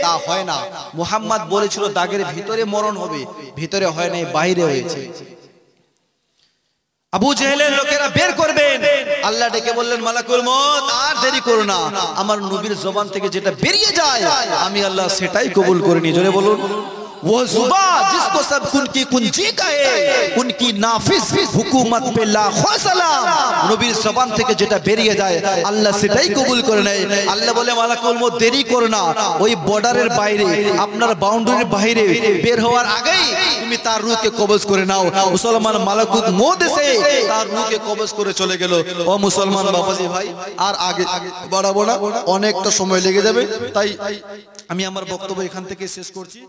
তা হয় না। মুহাম্মদ বলেছিল দাগের ভিতরে মরণ হবে, ভিতরে হয় না, বাইরে হয়েছে। আবু জেহেলের লোকেরা বের করবেন, আল্লাহ ডেকে বললেন, মালাকুল মউত আর দেরি করো না, আমার নবীর জবান থেকে যেটা বেরিয়ে যায় আমি আল্লাহ সেটাই কবুল করে নি। জোরে বলুন। वो जुबा जिसको सब उनकी कुंजी कहे, उनकी नाफिज हुकूमत पे लाखों सलाम। নবীর জবান থেকে যেটা বেরিয়ে যায় আল্লাহ সেটাই কবুল করে নেয়। আল্লাহ বলে, মালাকুল মউত দেরি করো না, ওই বর্ডারের বাইরে আপনার বাউন্ডারির বাইরে বের হওয়ার আগেই তুমি তার রূহকে কবজ করে নাও। মুসলমান মালাকুল মউত এসে তার রূহকে কবজ করে চলে গেল। ও মুসলমান বাবাজি ভাই, আর আগে বাড়াবো না, অনেকটা সময় লেগে যাবে, তাই আমি আমার বক্তব্য এখান থেকে শেষ করছি।